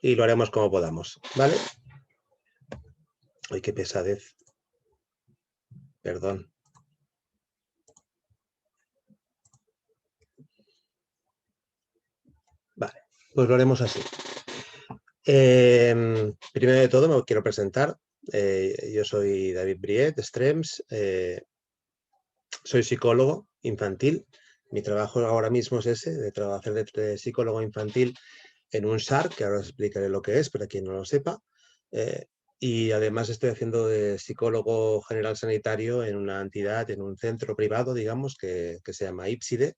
y lo haremos como podamos, ¿vale? Ay, qué pesadez. Perdón. Vale, pues lo haremos así. Primero de todo me quiero presentar. Yo soy David Briet, de Strems. Soy psicólogo infantil. Mi trabajo ahora mismo es ese, de trabajar de psicólogo infantil en un SAR, que ahora os explicaré lo que es, para quien no lo sepa. Y además estoy haciendo de psicólogo general sanitario en una entidad, en un centro privado, digamos, que se llama IPSIDE.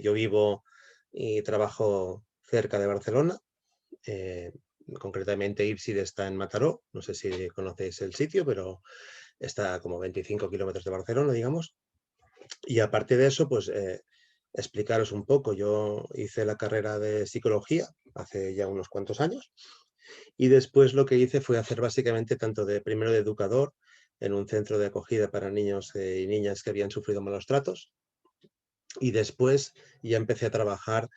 Yo vivo y trabajo cerca de Barcelona. Concretamente IPSIDE está en Mataró. No sé si conocéis el sitio, pero está como 25 kilómetros de Barcelona, digamos. Y aparte de eso, pues explicaros un poco. Yo hice la carrera de psicología hace ya unos cuantos años y después lo que hice fue hacer básicamente tanto de primero de educador en un centro de acogida para niños y niñas que habían sufrido malos tratos y después ya empecé a trabajar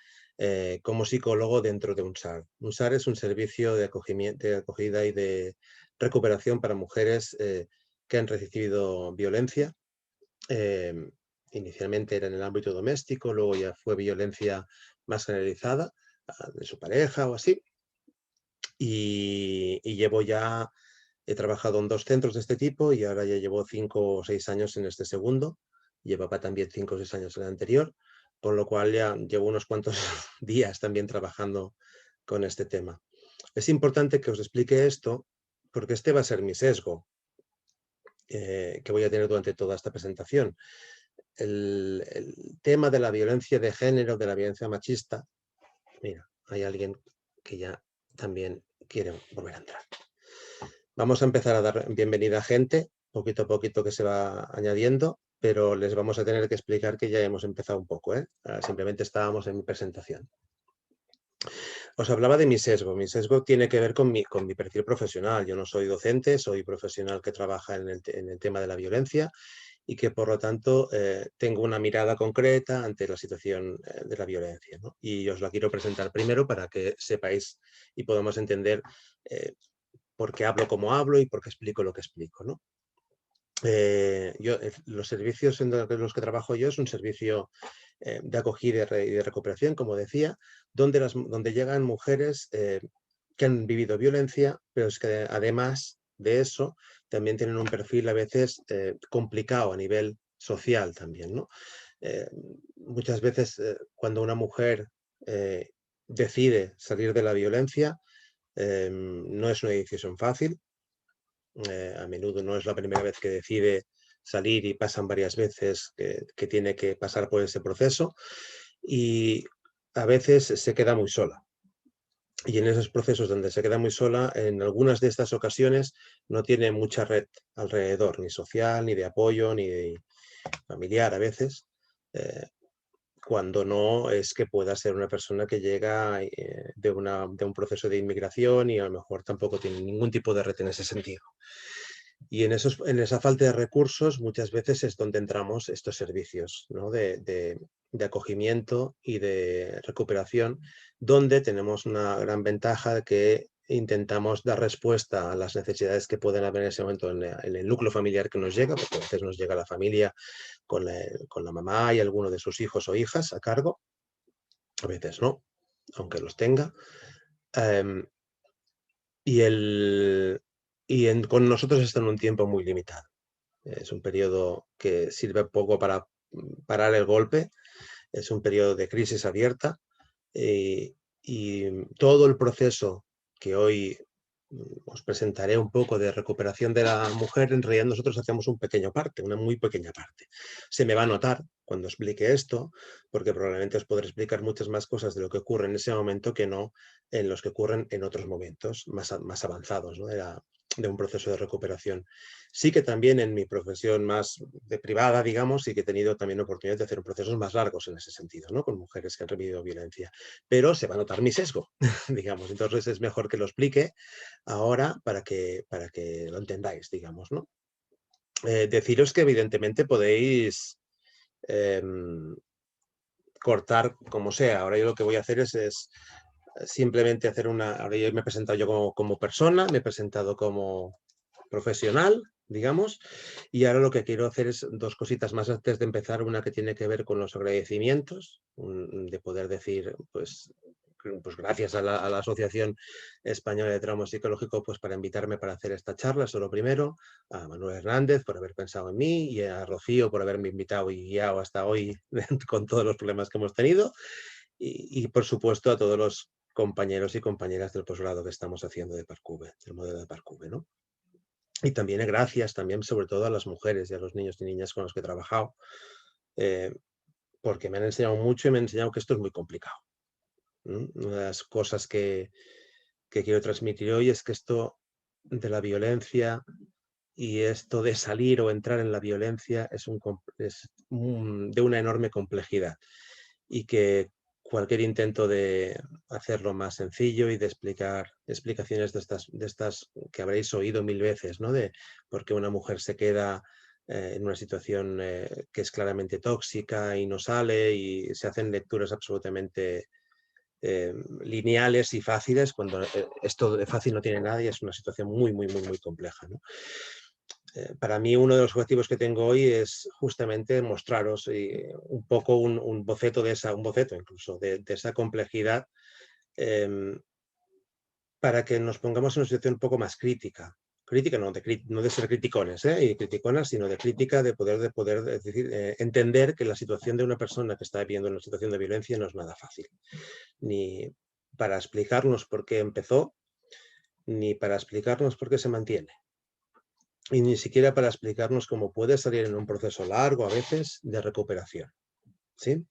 como psicólogo dentro de un SAR. Un SAR es un servicio de acogida y de recuperación para mujeres que han recibido violencia. Eh, Inicialmente era en el ámbito doméstico, luego ya fue violencia más generalizada de su pareja o así. Y llevo ya, he trabajado en 2 centros de este tipo y ahora ya llevo 5 o 6 años en este segundo. Llevaba también 5 o 6 años en el anterior, con lo cual ya llevo unos cuantos días también trabajando con este tema. Es importante que os explique esto porque este va a ser mi sesgo que voy a tener durante toda esta presentación. El tema de la violencia de género, de la violencia machista. Mira, hay alguien que ya también quiere volver a entrar. Vamos a empezar a dar bienvenida a gente, poquito a poquito que se va añadiendo, pero les vamos a tener que explicar que ya hemos empezado un poco, ¿eh? Simplemente estábamos en mi presentación. Os hablaba de mi sesgo. Mi sesgo tiene que ver con mi perfil profesional. Yo no soy docente, soy profesional que trabaja en el tema de la violencia y que por lo tanto tengo una mirada concreta ante la situación de la violencia, ¿no? Y os la quiero presentar primero para que sepáis y podamos entender por qué hablo como hablo y por qué explico lo que explico, ¿no? Los servicios en los que trabajo yo es un servicio de acogida y de recuperación, como decía, donde llegan mujeres que han vivido violencia, pero es que además de eso también tienen un perfil a veces complicado a nivel social también, ¿no? Muchas veces cuando una mujer decide salir de la violencia, no es una decisión fácil. A menudo no es la primera vez que decide salir y pasan varias veces que tiene que pasar por ese proceso y a veces se queda muy sola. Y en esos procesos donde se queda muy sola, en algunas de estas ocasiones no tiene mucha red alrededor, ni social, ni de apoyo, ni de familiar a veces, eh, cuando no es que pueda ser una persona que llega de un proceso de inmigración y a lo mejor tampoco tiene ningún tipo de red en ese sentido. Y en esa falta de recursos muchas veces es donde entramos estos servicios, ¿no? de acogimiento y de recuperación, donde tenemos una gran ventaja de que intentamos dar respuesta a las necesidades que pueden haber en ese momento en el núcleo familiar que nos llega, porque a veces nos llega la familia con la mamá y alguno de sus hijos o hijas a cargo, a veces no, aunque los tenga. Em, y con nosotros está en un tiempo muy limitado. Es un periodo que sirve poco para parar el golpe, es un periodo de crisis abierta y todo el proceso que hoy os presentaré un poco de recuperación de la mujer, en realidad nosotros hacemos un pequeño parte, una muy pequeña parte. Se me va a notar cuando explique esto, porque probablemente os podré explicar muchas más cosas de lo que ocurre en ese momento que no en los que ocurren en otros momentos más avanzados, ¿no? De un proceso de recuperación. Sí que también en mi profesión más de privada, digamos, sí que he tenido también oportunidad de hacer procesos más largos en ese sentido, ¿no? Con mujeres que han vivido violencia. Pero se va a notar mi sesgo, digamos. Entonces es mejor que lo explique ahora para que lo entendáis, digamos, ¿no? Deciros que evidentemente podéis cortar como sea. Ahora yo lo que voy a hacer es simplemente hacer ahora yo me he presentado yo como persona, me he presentado como profesional, digamos, y ahora lo que quiero hacer es dos cositas más antes de empezar, una que tiene que ver con los agradecimientos, de poder decir, pues gracias a la Asociación Española de Trauma Psicológico, pues para invitarme para hacer esta charla, eso lo primero, a Manuel Hernández por haber pensado en mí y a Rocío por haberme invitado y guiado hasta hoy con todos los problemas que hemos tenido y por supuesto a todos los compañeros y compañeras del posgrado que estamos haciendo de Parcube, del modelo de Parcube, ¿no? Y también gracias, también sobre todo a las mujeres y a los niños y niñas con los que he trabajado, eh, porque me han enseñado mucho y me han enseñado que esto es muy complicado. Una de las cosas que quiero transmitir hoy es que esto de la violencia y esto de salir o entrar en la violencia es de una enorme complejidad y que cualquier intento de hacerlo más sencillo y de explicar explicaciones de estas que habréis oído mil veces, ¿no? De por qué una mujer se queda en una situación que es claramente tóxica y no sale y se hacen lecturas absolutamente lineales y fáciles, cuando esto de fácil no tiene nada y es una situación muy, muy, muy, muy compleja, ¿no? Para mí uno de los objetivos que tengo hoy es justamente mostraros un poco un boceto un boceto incluso de esa complejidad em, para que nos pongamos en una situación un poco más crítica. Crítica no de ser criticones y criticonas, sino de crítica, de poder decir, entender que la situación de una persona que está viviendo una situación de violencia no es nada fácil. Ni para explicarnos por qué empezó, ni para explicarnos por qué se mantiene. Y ni siquiera para explicarnos cómo puede salir en un proceso largo a veces de recuperación, ¿sí?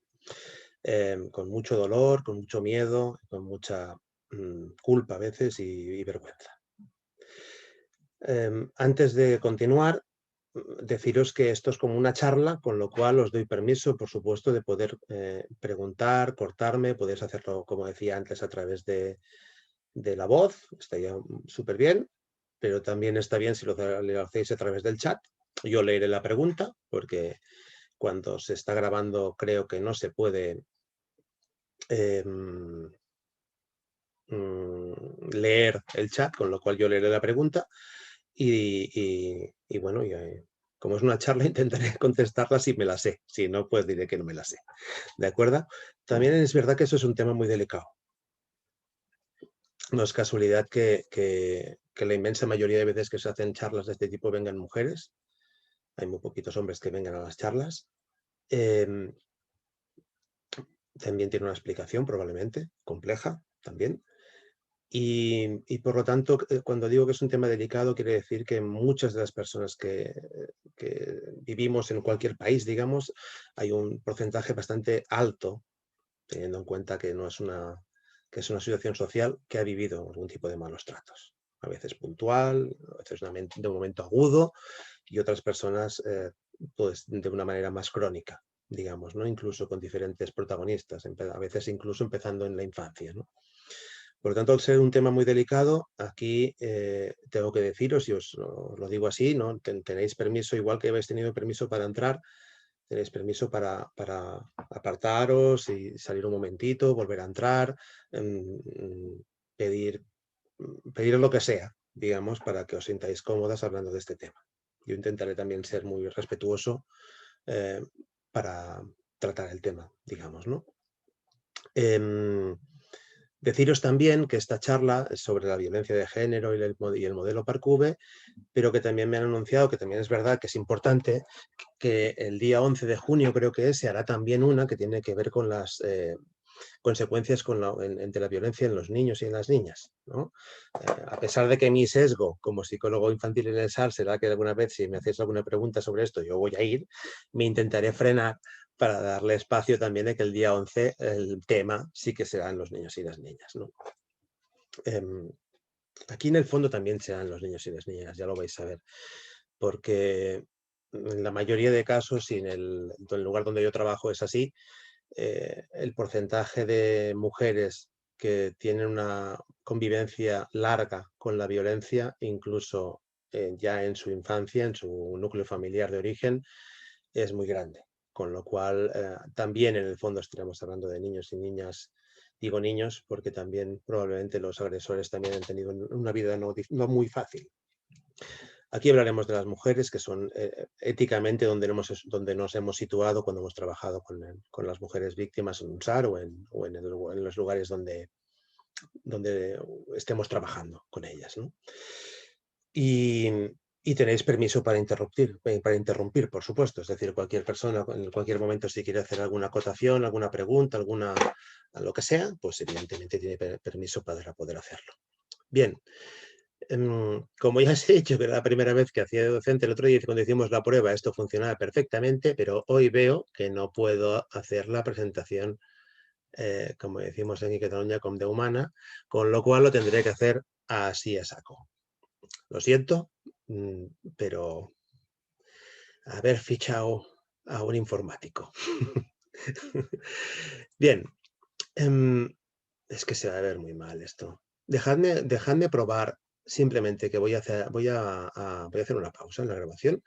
Con mucho dolor, con mucho miedo, con mucha culpa a veces y vergüenza. Antes de continuar, deciros que esto es como una charla, con lo cual os doy permiso, por supuesto, de poder preguntar, cortarme, podéis hacerlo, como decía antes, a través de la voz, estaría súper bien, pero también está bien si lo hacéis a través del chat. Yo leeré la pregunta, porque cuando se está grabando creo que no se puede leer el chat, con lo cual yo leeré la pregunta y bueno, como es una charla intentaré contestarla si me la sé, si no, pues diré que no me la sé, ¿de acuerdo? También es verdad que eso es un tema muy delicado. No es casualidad que la inmensa mayoría de veces que se hacen charlas de este tipo vengan mujeres. Hay muy poquitos hombres que vengan a las charlas. Em, También tiene una explicación probablemente, compleja también. Y por lo tanto, cuando digo que es un tema delicado, quiere decir que muchas de las personas que vivimos en cualquier país, digamos, hay un porcentaje bastante alto, teniendo en cuenta que que es una situación social que ha vivido algún tipo de malos tratos. A veces puntual, a veces de un momento agudo y otras personas pues de una manera más crónica, digamos, ¿no? Incluso con diferentes protagonistas, a veces incluso empezando en la infancia, ¿no? Por lo tanto, al ser un tema muy delicado, aquí tengo que deciros, y os lo digo así, ¿no? Tenéis permiso, igual que habéis tenido permiso para entrar, tenéis permiso para apartaros y salir un momentito, volver a entrar, pedir, pedir lo que sea, digamos, para que os sintáis cómodas hablando de este tema. Yo intentaré también ser muy respetuoso eh, para tratar el tema, digamos, ¿no? Em, Deciros también que esta charla es sobre la violencia de género y el modelo Parcube, pero que también me han anunciado, que también es verdad que es importante, que el día 11 de junio creo que se hará también una que tiene que ver con las consecuencias entre la violencia en los niños y en las niñas, ¿no? A pesar de que mi sesgo como psicólogo infantil en el SAR será que alguna vez si me hacéis alguna pregunta sobre esto yo voy a ir, me intentaré frenar para darle espacio también de que el día 11 el tema sí que será en los niños y las niñas, ¿no? Aquí en el fondo también serán los niños y las niñas, ya lo vais a ver, porque en la mayoría de casos, y en el lugar donde yo trabajo es así, el porcentaje de mujeres que tienen una convivencia larga con la violencia, incluso ya en su infancia, en su núcleo familiar de origen, es muy grande. Con lo cual, también en el fondo estaremos hablando de niños y niñas Digo niños porque también probablemente los agresores también han tenido una vida no muy fácil. Aquí hablaremos de las mujeres, que son éticamente donde nos hemos situado cuando hemos trabajado con las mujeres víctimas en UNSAR en los lugares donde estemos trabajando con ellas, ¿no? Y, y tenéis permiso para interrumpir, por supuesto. Es decir, cualquier persona en cualquier momento, si quiere hacer alguna acotación, alguna pregunta, lo que sea, pues evidentemente tiene permiso para poder hacerlo. Bien, como ya os he dicho que era la primera vez que hacía de docente, el otro día cuando hicimos la prueba esto funcionaba perfectamente, pero hoy veo que no puedo hacer la presentación, como decimos en Cataluña, com de humana, con lo cual lo tendré que hacer así a saco. Lo siento, pero haber fichado a un informático. Bien, es que se va a ver muy mal esto. Dejadme probar simplemente que voy a hacer una pausa en la grabación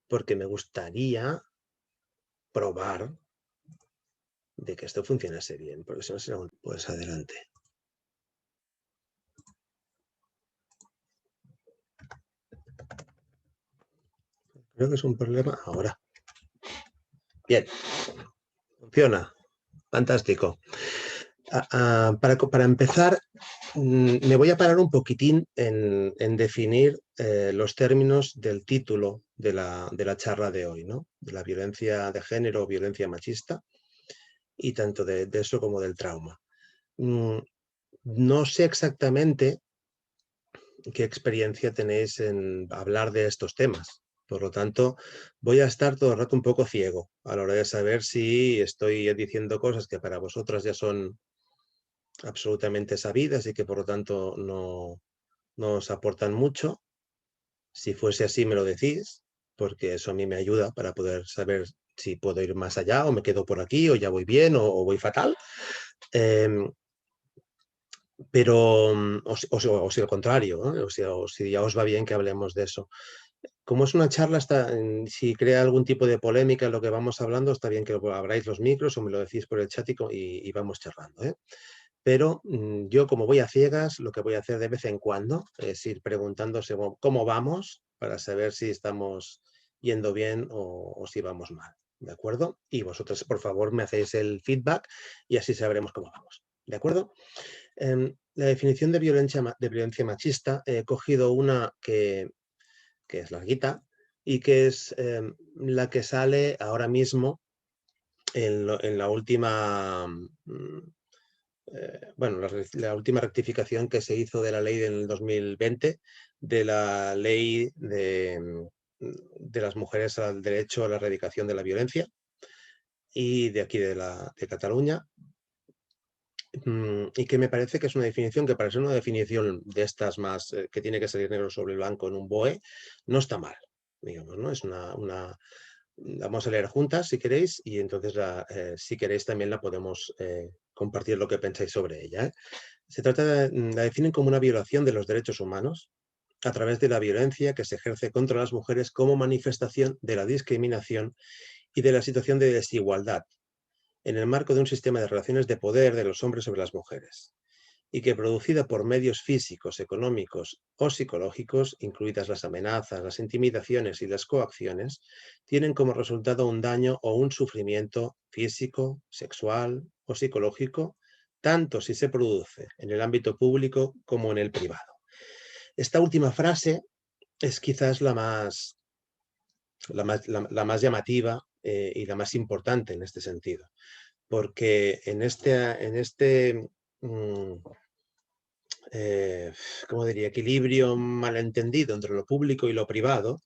porque me gustaría probar de que esto funcionase bien, porque si no será pues adelante. Creo que es un problema ahora. Bien, funciona. Fantástico. Para empezar, me voy a parar un poquitín en definir los términos del título de la charla de hoy, ¿no? De la violencia de género o violencia machista, y tanto de eso como del trauma. No sé exactamente qué experiencia tenéis en hablar de estos temas. Por lo tanto, voy a estar todo el rato un poco ciego a la hora de saber si estoy diciendo cosas que para vosotras ya son absolutamente sabidas y que por lo tanto no os aportan mucho. Si fuese así, me lo decís, porque eso a mí me ayuda para poder saber si puedo ir más allá o me quedo por aquí o ya voy bien o voy fatal. Pero, o si al contrario, ¿no? O si ya os va bien que hablemos de eso. Como es una charla, si crea algún tipo de polémica en lo que vamos hablando, está bien que abráis los micros o me lo decís por el chat y vamos charlando, ¿eh? Pero yo, como voy a ciegas, lo que voy a hacer de vez en cuando es ir preguntándose cómo vamos para saber si estamos yendo bien o si vamos mal, ¿de acuerdo? Y vosotros, por favor, me hacéis el feedback y así sabremos cómo vamos, ¿de acuerdo? La definición de violencia machista, he cogido una que es larguita y que es la que sale ahora mismo en la última... bueno, la última rectificación que se hizo de la ley del 2020, de la ley de las mujeres al derecho a la erradicación de la violencia y de aquí de Cataluña, y que me parece que es una definición que para ser una definición de estas más que tiene que salir negro sobre blanco en un BOE, no está mal, digamos, ¿no? Es la vamos a leer juntas si queréis y entonces si queréis también la podemos compartir lo que pensáis sobre ella, ¿eh? Se trata la definen como una violación de los derechos humanos a través de la violencia que se ejerce contra las mujeres como manifestación de la discriminación y de la situación de desigualdad en el marco de un sistema de relaciones de poder de los hombres sobre las mujeres, y que producida por medios físicos, económicos o psicológicos, incluidas las amenazas, las intimidaciones y las coacciones, tienen como resultado un daño o un sufrimiento físico, sexual o psicológico, tanto si se produce en el ámbito público como en el privado. Esta última frase es quizás la más llamativa y la más importante en este sentido, porque en este ¿cómo diría?, equilibrio malentendido entre lo público y lo privado,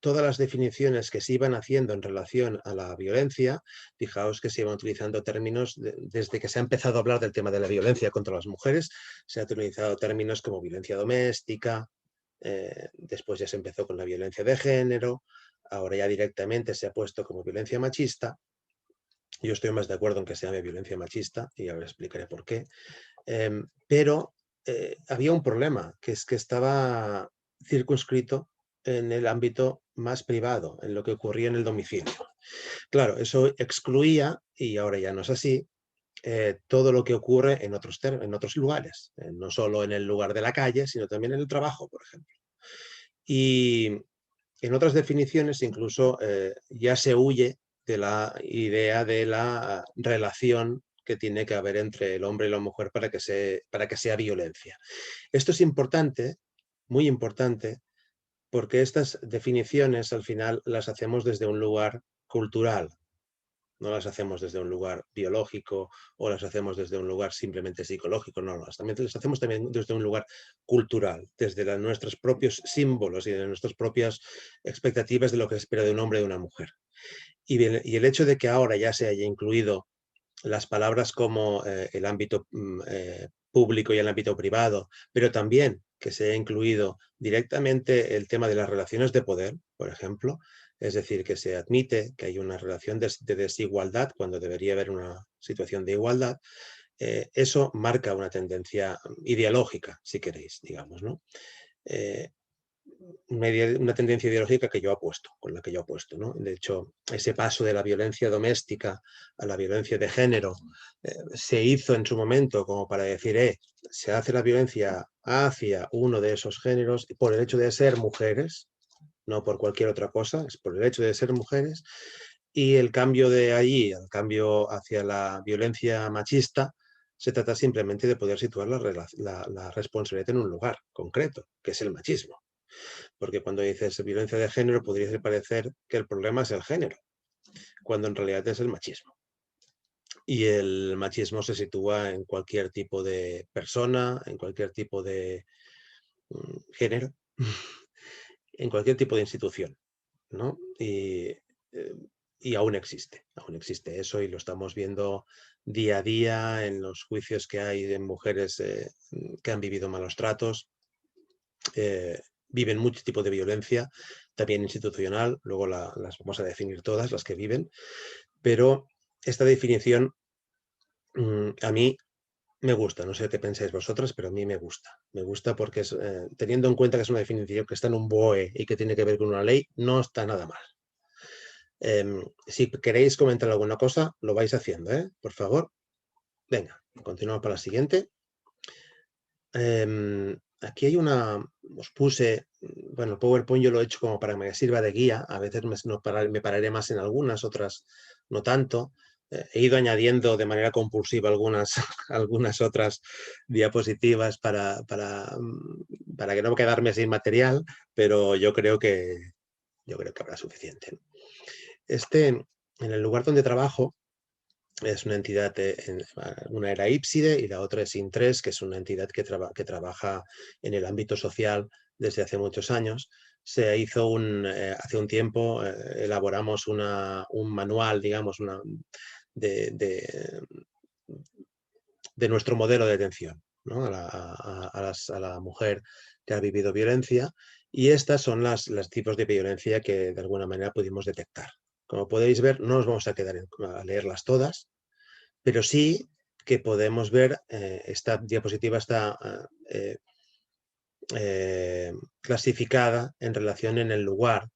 todas las definiciones que se iban haciendo en relación a la violencia, fijaos que se iban utilizando términos, desde que se ha empezado a hablar del tema de la violencia contra las mujeres, se han utilizado términos como violencia doméstica, después ya se empezó con la violencia de género, ahora ya directamente se ha puesto como violencia machista. Yo estoy más de acuerdo en que se llame violencia machista y ahora explicaré por qué. Pero había un problema, que es que estaba circunscrito en el ámbito más privado, en lo que ocurría en el domicilio. Claro, eso excluía, y ahora ya no es así, todo lo que ocurre en otros lugares, no solo en el lugar de la calle, sino también en el trabajo, por ejemplo. Y en otras definiciones incluso ya se huye de la idea de la relación que tiene que haber entre el hombre y la mujer para que sea violencia. Esto es importante, muy importante, porque estas definiciones al final las hacemos desde un lugar cultural, no las hacemos desde un lugar biológico o las hacemos desde un lugar simplemente psicológico, no, las hacemos también desde un lugar cultural, desde nuestros propios símbolos y de nuestras propias expectativas de lo que se espera de un hombre y de una mujer. Y el hecho de que ahora ya se haya incluido las palabras como el ámbito público y el ámbito privado, pero también que se ha incluido directamente el tema de las relaciones de poder, por ejemplo, es decir, que se admite que hay una relación de desigualdad cuando debería haber una situación de igualdad, eso marca una tendencia ideológica, si queréis, digamos, ¿no? Eh, una tendencia ideológica que yo apuesto, con la que yo apuesto, ¿no? De hecho, ese paso de la violencia doméstica a la violencia de género se hizo en su momento como para decir, se hace la violencia hacia uno de esos géneros por el hecho de ser mujeres, no por cualquier otra cosa, es por el hecho de ser mujeres, y el cambio de allí, el cambio hacia la violencia machista, se trata simplemente de poder situar la responsabilidad en un lugar concreto, que es el machismo. Porque cuando dices violencia de género podría parecer que el problema es el género, cuando en realidad es el machismo. Y el machismo se sitúa en cualquier tipo de persona, en cualquier tipo de género, en cualquier tipo de institución, ¿no? Y aún existe eso y lo estamos viendo día a día en los juicios que hay de mujeres que han vivido malos tratos, viven mucho tipo de violencia, también institucional, luego las vamos a definir todas, las que viven, pero esta definición a mí me gusta, no sé qué pensáis vosotras, pero a mí me gusta. Me gusta porque teniendo en cuenta que es una definición que está en un BOE y que tiene que ver con una ley, no está nada mal. Si queréis comentar alguna cosa, lo vais haciendo, por favor. Venga, continuamos para la siguiente. Aquí hay os puse, bueno, el PowerPoint yo lo he hecho como para que me sirva de guía, a veces me pararé más en algunas, otras no tanto. He ido añadiendo de manera compulsiva algunas otras diapositivas para que no quedarme sin material, pero yo creo que habrá suficiente. En el lugar donde trabajo, es una entidad, una era Ípside y la otra es Intres, que es una entidad que trabaja en el ámbito social desde hace muchos años. Se hizo hace un tiempo, elaboramos un manual, digamos, de, de nuestro modelo de atención, ¿no? a la mujer que ha vivido violencia, y estas son los tipos de violencia que de alguna manera pudimos detectar. Como podéis ver, no nos vamos a quedar a leerlas todas, pero sí que podemos ver, esta diapositiva está clasificada en relación en el lugar,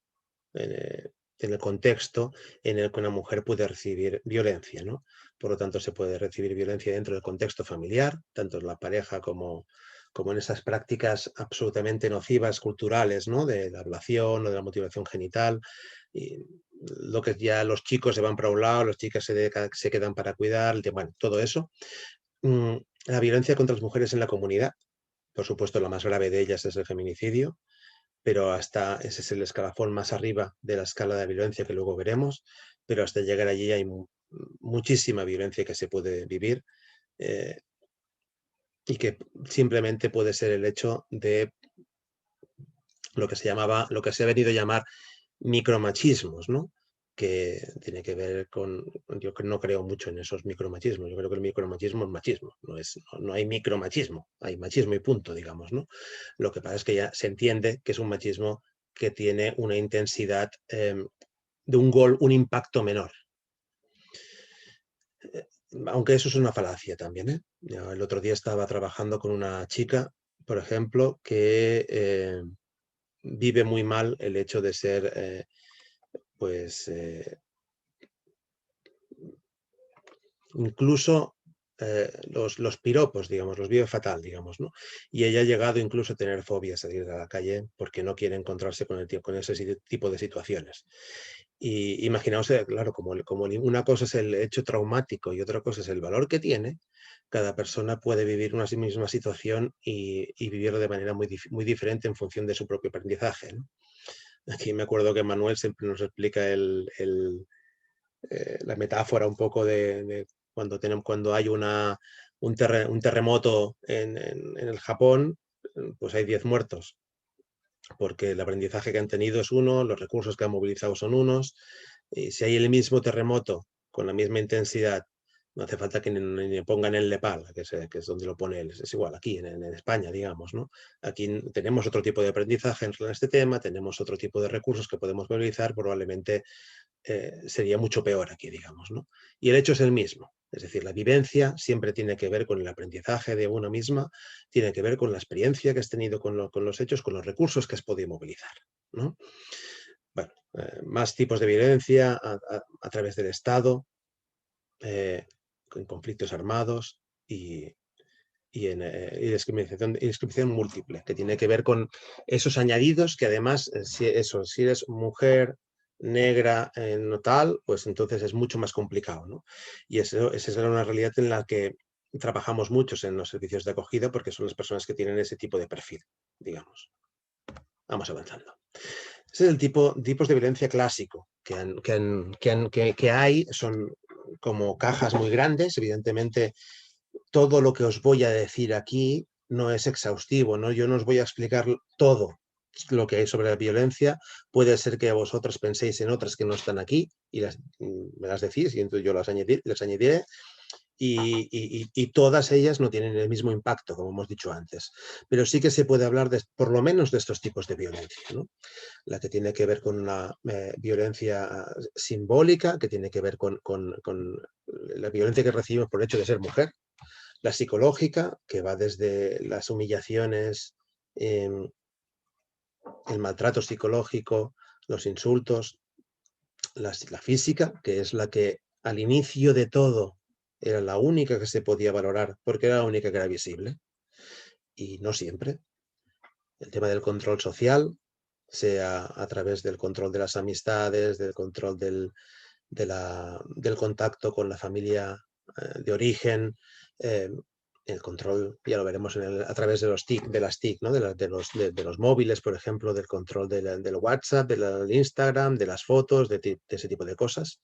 en el contexto en el que una mujer puede recibir violencia, ¿no? Por lo tanto, se puede recibir violencia dentro del contexto familiar, tanto en la pareja como en esas prácticas absolutamente nocivas culturales, ¿no? De la ablación o de la mutilación genital, y lo que ya los chicos se van para un lado, las chicas se quedan para cuidar, bueno, todo eso. La violencia contra las mujeres en la comunidad, por supuesto, la más grave de ellas es el feminicidio, pero ese es el escalafón más arriba de la escala de violencia que luego veremos, pero hasta llegar allí hay muchísima violencia que se puede vivir, eh, y que simplemente puede ser el hecho de lo que se ha venido a llamar micromachismos, ¿no? Que tiene que ver con, yo no creo mucho en esos micromachismos, yo creo que el micromachismo es machismo, no hay micromachismo, hay machismo y punto, digamos, ¿no? Lo que pasa es que ya se entiende que es un machismo que tiene una intensidad de un impacto menor. Aunque eso es una falacia también, ¿eh? El otro día estaba trabajando con una chica, por ejemplo, que vive muy mal el hecho de ser, pues, incluso los piropos, digamos, los vive fatal, digamos, ¿no? Y ella ha llegado incluso a tener fobia a salir a la calle porque no quiere encontrarse con ese tipo de situaciones. Y imaginaos, claro, como una cosa es el hecho traumático y otra cosa es el valor que tiene, cada persona puede vivir una misma situación y vivirlo de manera muy diferente en función de su propio aprendizaje, ¿no? Aquí me acuerdo que Manuel siempre nos explica la metáfora un poco de cuando hay un terremoto en el Japón, pues hay 10 muertos, porque el aprendizaje que han tenido es uno, los recursos que han movilizado son unos, y si hay el mismo terremoto con la misma intensidad, no hace falta que ni pongan el Nepal, que es donde lo pone él, es igual aquí en España, digamos, ¿no? Aquí tenemos otro tipo de aprendizaje en este tema, tenemos otro tipo de recursos que podemos movilizar, probablemente sería mucho peor aquí, digamos, ¿no? Y el hecho es el mismo, es decir, la vivencia siempre tiene que ver con el aprendizaje de una misma, tiene que ver con la experiencia que has tenido con los hechos, con los recursos que has podido movilizar, ¿no? Bueno, más tipos de violencia a través del Estado, en conflictos armados y discriminación múltiple, que tiene que ver con esos añadidos que además, si eres mujer, negra, no tal, pues entonces es mucho más complicado, ¿no? Y esa es una realidad en la que trabajamos muchos en los servicios de acogida porque son las personas que tienen ese tipo de perfil, digamos. Vamos avanzando. Ese es el tipos de violencia clásico que hay, son como cajas muy grandes, evidentemente todo lo que os voy a decir aquí no es exhaustivo, ¿no? Yo no os voy a explicar todo lo que hay sobre la violencia. Puede ser que vosotros penséis en otras que no están aquí y me las decís y entonces yo las añadiré y todas ellas no tienen el mismo impacto, como hemos dicho antes. Pero sí que se puede hablar por lo menos de estos tipos de violencia, ¿no? La que tiene que ver con una violencia simbólica, que tiene que ver con la violencia que recibimos por el hecho de ser mujer, la psicológica, que va desde las humillaciones, el maltrato psicológico, los insultos, la física, que es la que al inicio de todo era la única que se podía valorar porque era la única que era visible, y no siempre. El tema del control social, sea a través del control de las amistades, del control del contacto con la familia de origen, eh, el control, ya lo veremos a través de las TIC, ¿no? de los móviles, por ejemplo, del control del WhatsApp, del Instagram, de las fotos, de ese tipo de cosas.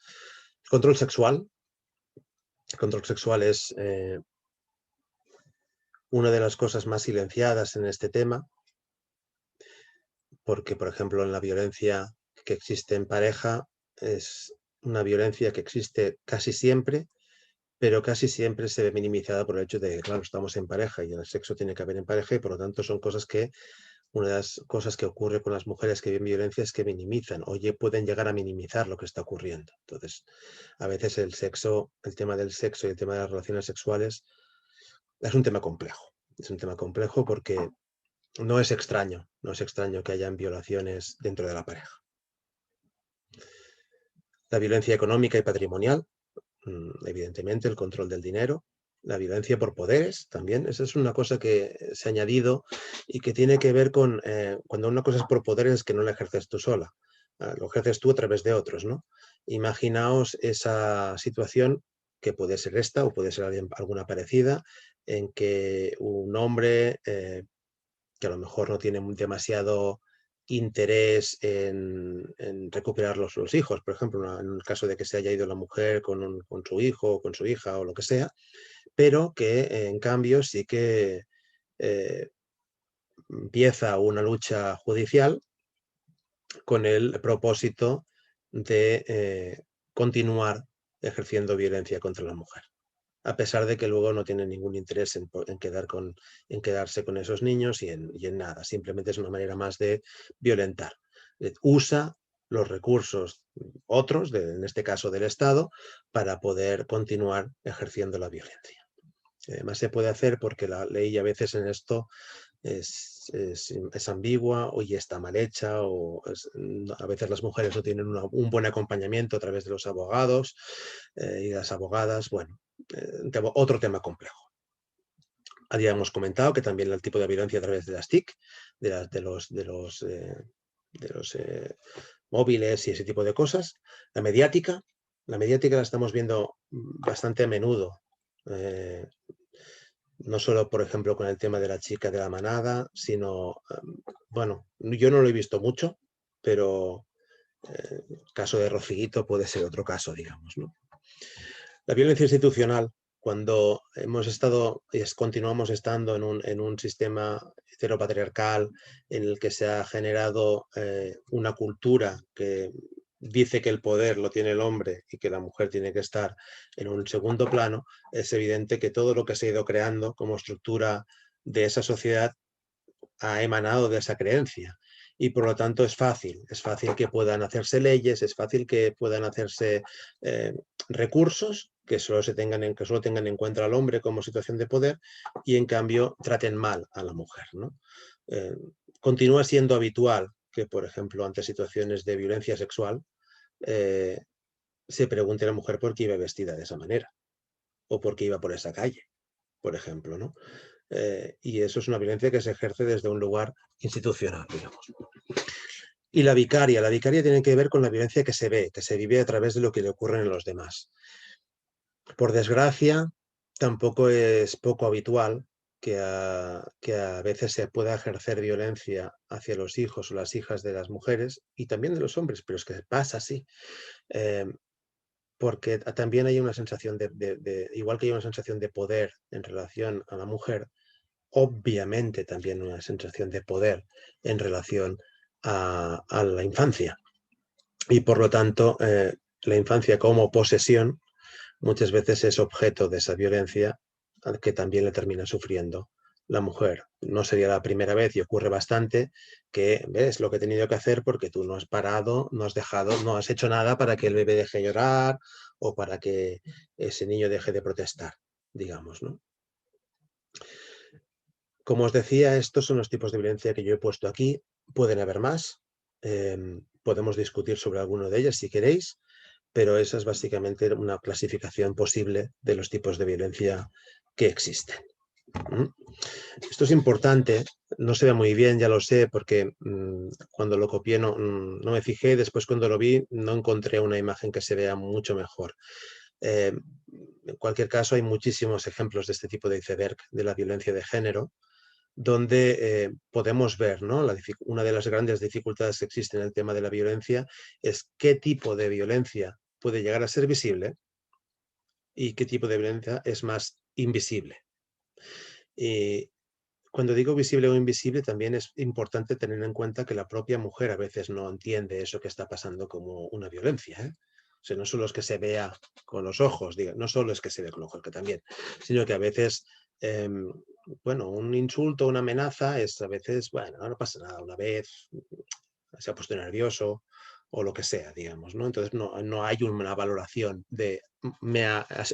El control sexual. El control sexual es una de las cosas más silenciadas en este tema, porque, por ejemplo, en la violencia que existe en pareja es una violencia que existe casi siempre, pero casi siempre se ve minimizada por el hecho de que, claro, estamos en pareja y el sexo tiene que haber en pareja y por lo tanto son cosas que, una de las cosas que ocurre con las mujeres que viven violencia es que minimizan, pueden llegar a minimizar lo que está ocurriendo. Entonces, a veces el tema del sexo y el tema de las relaciones sexuales es un tema complejo. Es un tema complejo porque no es extraño que hayan violaciones dentro de la pareja. La violencia económica y patrimonial, evidentemente el control del dinero, la violencia por poderes también, esa es una cosa que se ha añadido y que tiene que ver con cuando una cosa es por poderes es que no la ejerces tú sola, lo ejerces tú a través de otros, ¿no? Imaginaos esa situación que puede ser esta o puede ser alguna parecida, en que un hombre que a lo mejor no tiene demasiado interés en recuperar los hijos, por ejemplo, en el caso de que se haya ido la mujer con su hijo o con su hija o lo que sea, pero que en cambio sí que eh, empieza una lucha judicial con el propósito de continuar ejerciendo violencia contra la mujer, a pesar de que luego no tiene ningún interés en quedarse con esos niños y en nada. Simplemente es una manera más de violentar. Usa los recursos otros, en este caso del Estado, para poder continuar ejerciendo la violencia. Además se puede hacer porque la ley a veces en esto es ambigua o ya está mal hecha, a veces las mujeres no tienen un buen acompañamiento a través de los abogados y las abogadas. Bueno, otro tema complejo. Habíamos comentado que también el tipo de violencia a través de las TIC, de los móviles y ese tipo de cosas. La mediática la estamos viendo bastante a menudo. No solo, por ejemplo, con el tema de la chica de la manada, sino, bueno, yo no lo he visto mucho, pero el caso de Rociguito puede ser otro caso, digamos, ¿no? La violencia institucional, cuando hemos estado y continuamos estando en un sistema heteropatriarcal en el que se ha generado una cultura que dice que el poder lo tiene el hombre y que la mujer tiene que estar en un segundo plano, es evidente que todo lo que se ha ido creando como estructura de esa sociedad ha emanado de esa creencia. Y por lo tanto es fácil que puedan hacerse leyes, es fácil que puedan hacerse recursos que solo tengan en cuenta al hombre como situación de poder y en cambio traten mal a la mujer, ¿no? Continúa siendo habitual que, por ejemplo, ante situaciones de violencia sexual, se pregunte a la mujer por qué iba vestida de esa manera o por qué iba por esa calle, por ejemplo, ¿no? Y eso es una violencia que se ejerce desde un lugar institucional, digamos. Y la vicaria tiene que ver con la violencia que se ve, que se vive a través de lo que le ocurre a los demás. Por desgracia, tampoco es poco habitual que a veces se pueda ejercer violencia hacia los hijos o las hijas de las mujeres y también de los hombres, pero es que pasa así. Porque también hay una sensación igual que hay una sensación de poder en relación a la mujer, obviamente también una sensación de poder en relación a la infancia. Y por lo tanto, la infancia como posesión muchas veces es objeto de esa violencia que también le termina sufriendo la mujer. No sería la primera vez y ocurre bastante que ves lo que he tenido que hacer porque tú no has parado, no has dejado, no has hecho nada para que el bebé deje de llorar o para que ese niño deje de protestar, digamos, ¿no? Como os decía, estos son los tipos de violencia que yo he puesto aquí. Pueden haber más. Podemos discutir sobre alguno de ellas si queréis, pero esa es básicamente una clasificación posible de los tipos de violencia que existen. Esto es importante, no se ve muy bien, ya lo sé, porque cuando lo copié no me fijé, después cuando lo vi no encontré una imagen que se vea mucho mejor. En cualquier caso, hay muchísimos ejemplos de este tipo de iceberg de la violencia de género, donde podemos ver, ¿no? Una de las grandes dificultades que existe en el tema de la violencia es qué tipo de violencia puede llegar a ser visible y qué tipo de violencia es más invisible. Y cuando digo visible o invisible, también es importante tener en cuenta que la propia mujer a veces no entiende eso que está pasando como una violencia, ¿eh? O sea, no solo es que se vea con los ojos, no solo es que se vea con los ojos, que también, sino que a veces, bueno, un insulto, una amenaza es a veces, bueno, no pasa nada, una vez se ha puesto nervioso o lo que sea, digamos, ¿no? Entonces no hay una valoración de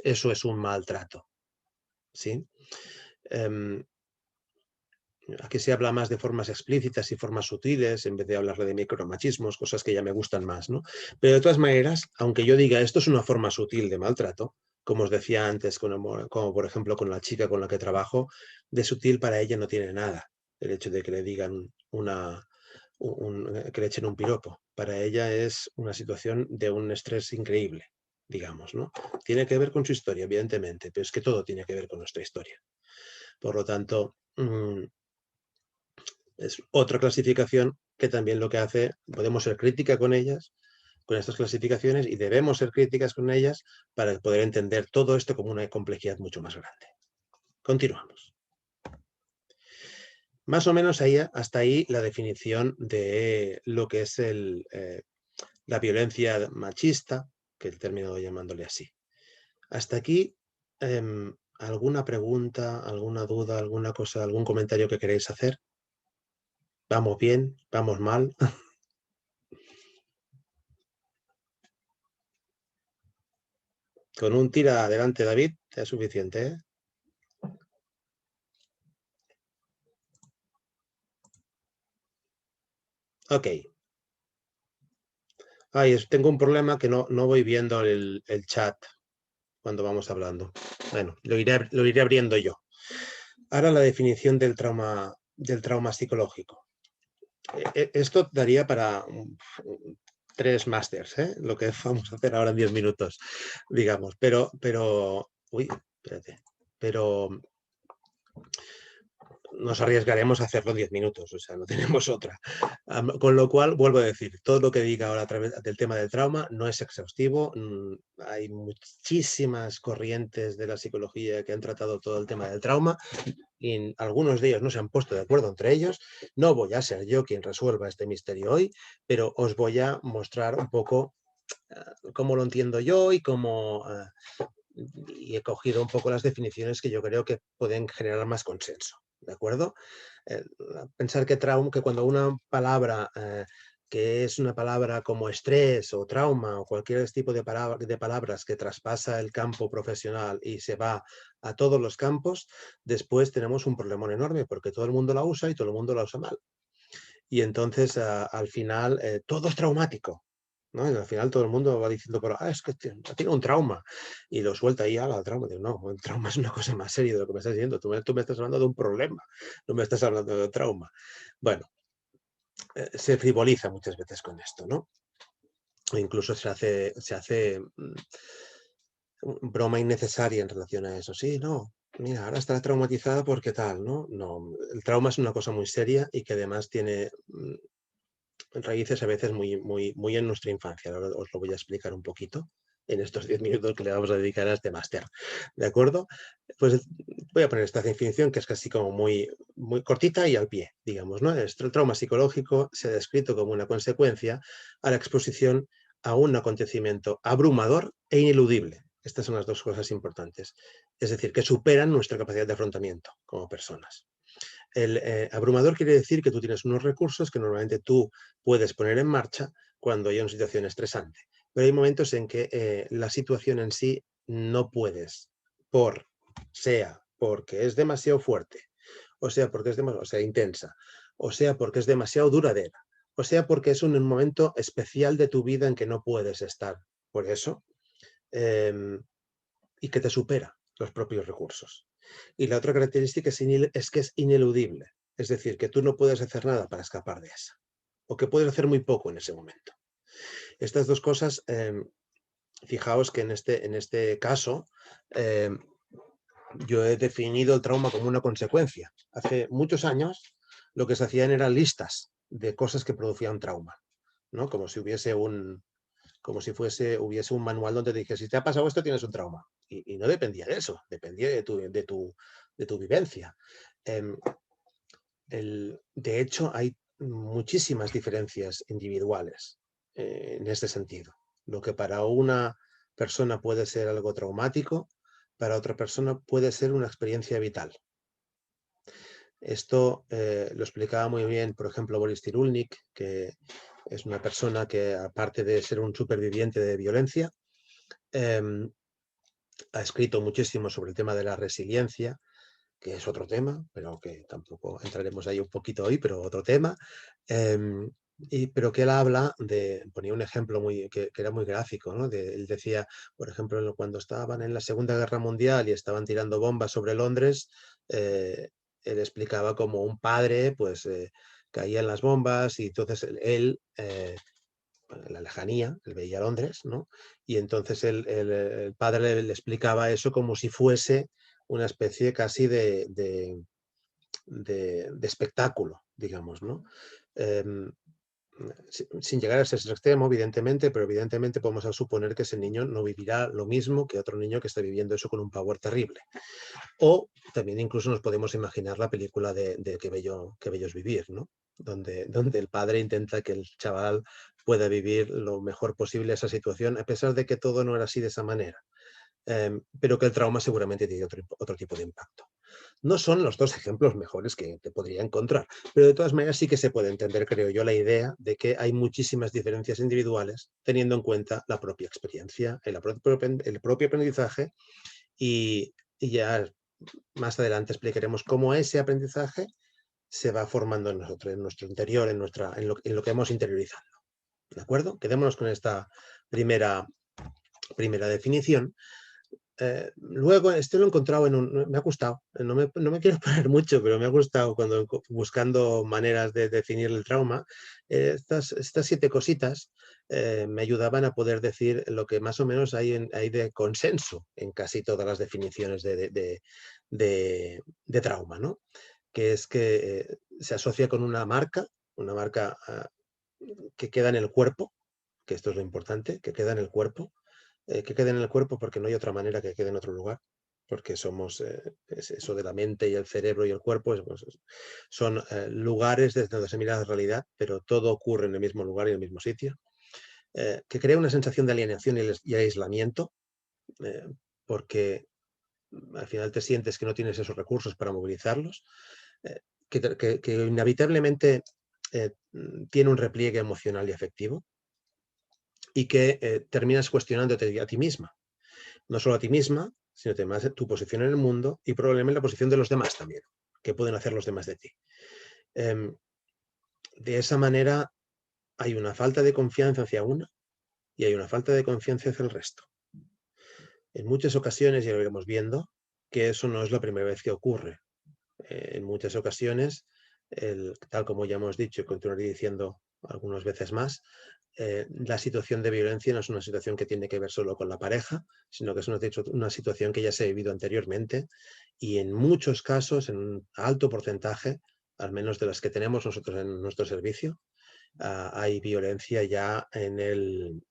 eso es un maltrato, ¿sí? Aquí se habla más de formas explícitas y formas sutiles en vez de hablar de micromachismos, cosas que ya me gustan más, ¿no? Pero de todas maneras, aunque yo diga esto es una forma sutil de maltrato, como os decía antes, como por ejemplo con la chica con la que trabajo, de sutil para ella no tiene nada el hecho de que le digan que le echen un piropo. Para ella es una situación de un estrés increíble, digamos, ¿no? Tiene que ver con su historia, evidentemente, pero es que todo tiene que ver con nuestra historia. Por lo tanto, es otra clasificación que también lo que hace, podemos ser crítica con ellas, con estas clasificaciones, y debemos ser críticas con ellas para poder entender todo esto como una complejidad mucho más grande. Continuamos. Más o menos hasta ahí la definición de lo que es la violencia machista, que he terminado llamándole así. Hasta aquí, ¿alguna pregunta, alguna duda, alguna cosa, algún comentario que queréis hacer? ¿Vamos bien? ¿Vamos mal? Con un tira adelante, David, es suficiente, ¿eh? Ok. Ay, tengo un problema que no voy viendo el chat cuando vamos hablando. Bueno, lo iré abriendo yo. Ahora la definición del trauma psicológico. Esto daría para 3 másters, ¿eh? Lo que vamos a hacer ahora en 10 minutos, digamos. Uy, espérate. Pero nos arriesgaremos a hacerlo en 10 minutos, o sea, no tenemos otra. Con lo cual, vuelvo a decir, todo lo que diga ahora a través del tema del trauma no es exhaustivo. Hay muchísimas corrientes de la psicología que han tratado todo el tema del trauma y algunos de ellos no se han puesto de acuerdo entre ellos. No voy a ser yo quien resuelva este misterio hoy, pero os voy a mostrar un poco cómo lo entiendo yo y he cogido un poco las definiciones que yo creo que pueden generar más consenso, ¿de acuerdo? Eh, Pensar que cuando una palabra que es una palabra como estrés o trauma o cualquier tipo de palabras que traspasa el campo profesional y se va a todos los campos, después tenemos un problemón enorme porque todo el mundo la usa y todo el mundo la usa mal. Y entonces al final todo es traumático, ¿no? Y al final todo el mundo va diciendo, pero es que tiene un trauma y lo suelta ahí a la trauma. Digo, no, un trauma es una cosa más seria de lo que me estás diciendo. Tú me estás hablando de un problema, no me estás hablando de trauma. Bueno, se frivoliza muchas veces con esto, ¿no? O incluso se hace broma innecesaria en relación a eso. Sí, no, mira, ahora está traumatizada porque tal, ¿no? No, el trauma es una cosa muy seria y que además tiene raíces a veces muy en nuestra infancia. Ahora os lo voy a explicar un poquito en estos 10 minutos que le vamos a dedicar a este máster. ¿De acuerdo? Pues voy a poner esta definición que es casi como muy cortita y al pie, digamos, ¿no? El trauma psicológico se ha descrito como una consecuencia a la exposición a un acontecimiento abrumador e ineludible. Estas son las dos cosas importantes. Es decir, que superan nuestra capacidad de afrontamiento como personas. El abrumador quiere decir que tú tienes unos recursos que normalmente tú puedes poner en marcha cuando hay una situación estresante. Pero hay momentos en que la situación en sí no puedes, sea porque es demasiado fuerte, o sea porque es demasiado intensa, o sea porque es demasiado duradera, o sea porque es un momento especial de tu vida en que no puedes estar. Por eso, em, y que te supera los propios recursos. Y la otra característica es que es ineludible, es decir, que tú no puedes hacer nada para escapar de esa, o que puedes hacer muy poco en ese momento. Estas dos cosas, fijaos que en este caso, eh, yo he definido el trauma como una consecuencia. Hace muchos años lo que se hacían eran listas de cosas que producían trauma, ¿no? Como si hubiese un manual donde te dije, si te ha pasado esto, tienes un trauma. Y no dependía de eso, dependía de tu vivencia. Em, de hecho, hay muchísimas diferencias individuales en este sentido. Lo que para una persona puede ser algo traumático, para otra persona puede ser una experiencia vital. Esto lo explicaba muy bien, por ejemplo, Boris Cyrulnik, que es una persona que, aparte de ser un superviviente de violencia, em, ha escrito muchísimo sobre el tema de la resiliencia, que es otro tema, pero que tampoco entraremos ahí un poquito hoy, pero otro tema. Pero que él ponía un ejemplo que era muy gráfico, ¿no? Él decía, por ejemplo, cuando estaban en la Segunda Guerra Mundial y estaban tirando bombas sobre Londres, él explicaba cómo un padre, pues, caía en las bombas y entonces en la lejanía, él veía Londres, ¿no? Y entonces el padre le explicaba eso como si fuese una especie casi de espectáculo, digamos, ¿no? Em, sin llegar a ese extremo, evidentemente, pero evidentemente podemos suponer que ese niño no vivirá lo mismo que otro niño que está viviendo eso con un pavor terrible. O también incluso nos podemos imaginar la película de Qué bello es vivir, ¿no? Donde el padre intenta que el chaval pueda vivir lo mejor posible esa situación, a pesar de que todo no era así de esa manera. Pero que el trauma seguramente tiene otro tipo de impacto. No son los dos ejemplos mejores que te podría encontrar, pero de todas maneras sí que se puede entender, creo yo, la idea de que hay muchísimas diferencias individuales teniendo en cuenta la propia experiencia, el propio aprendizaje y ya más adelante explicaremos cómo ese aprendizaje se va formando en nosotros, en nuestro interior, en lo que hemos interiorizado. ¿De acuerdo? Quedémonos con esta primera definición. Luego, este lo he encontrado me ha gustado, no me quiero poner mucho, pero me ha gustado cuando buscando maneras de definir el trauma. Estas 7 cositas me ayudaban a poder decir lo que más o menos hay de consenso en casi todas las definiciones de trauma, ¿no? Que es que se asocia con una marca que queda en el cuerpo, que esto es lo importante, que queda en el cuerpo, que quede en el cuerpo porque no hay otra manera que quede en otro lugar, porque somos, eso de la mente y el cerebro y el cuerpo, son lugares desde donde se mira la realidad, pero todo ocurre en el mismo lugar y en el mismo sitio, que crea una sensación de alienación y aislamiento, eh, porque al final te sientes que no tienes esos recursos para movilizarlos, que inevitablemente tiene un repliegue emocional y afectivo, y que terminas cuestionándote a ti misma. No solo a ti misma, sino además tu posición en el mundo y probablemente la posición de los demás también. ¿Qué pueden hacer los demás de ti? De esa manera hay una falta de confianza hacia una y hay una falta de confianza hacia el resto. En muchas ocasiones, ya lo iremos viendo, que eso no es la primera vez que ocurre. En muchas ocasiones, tal como ya hemos dicho y continuaré diciendo algunas veces más, la situación de violencia no es una situación que tiene que ver solo con la pareja, sino que es una situación que ya se ha vivido anteriormente y en muchos casos, en un alto porcentaje, al menos de las que tenemos nosotros en nuestro servicio, hay violencia ya en el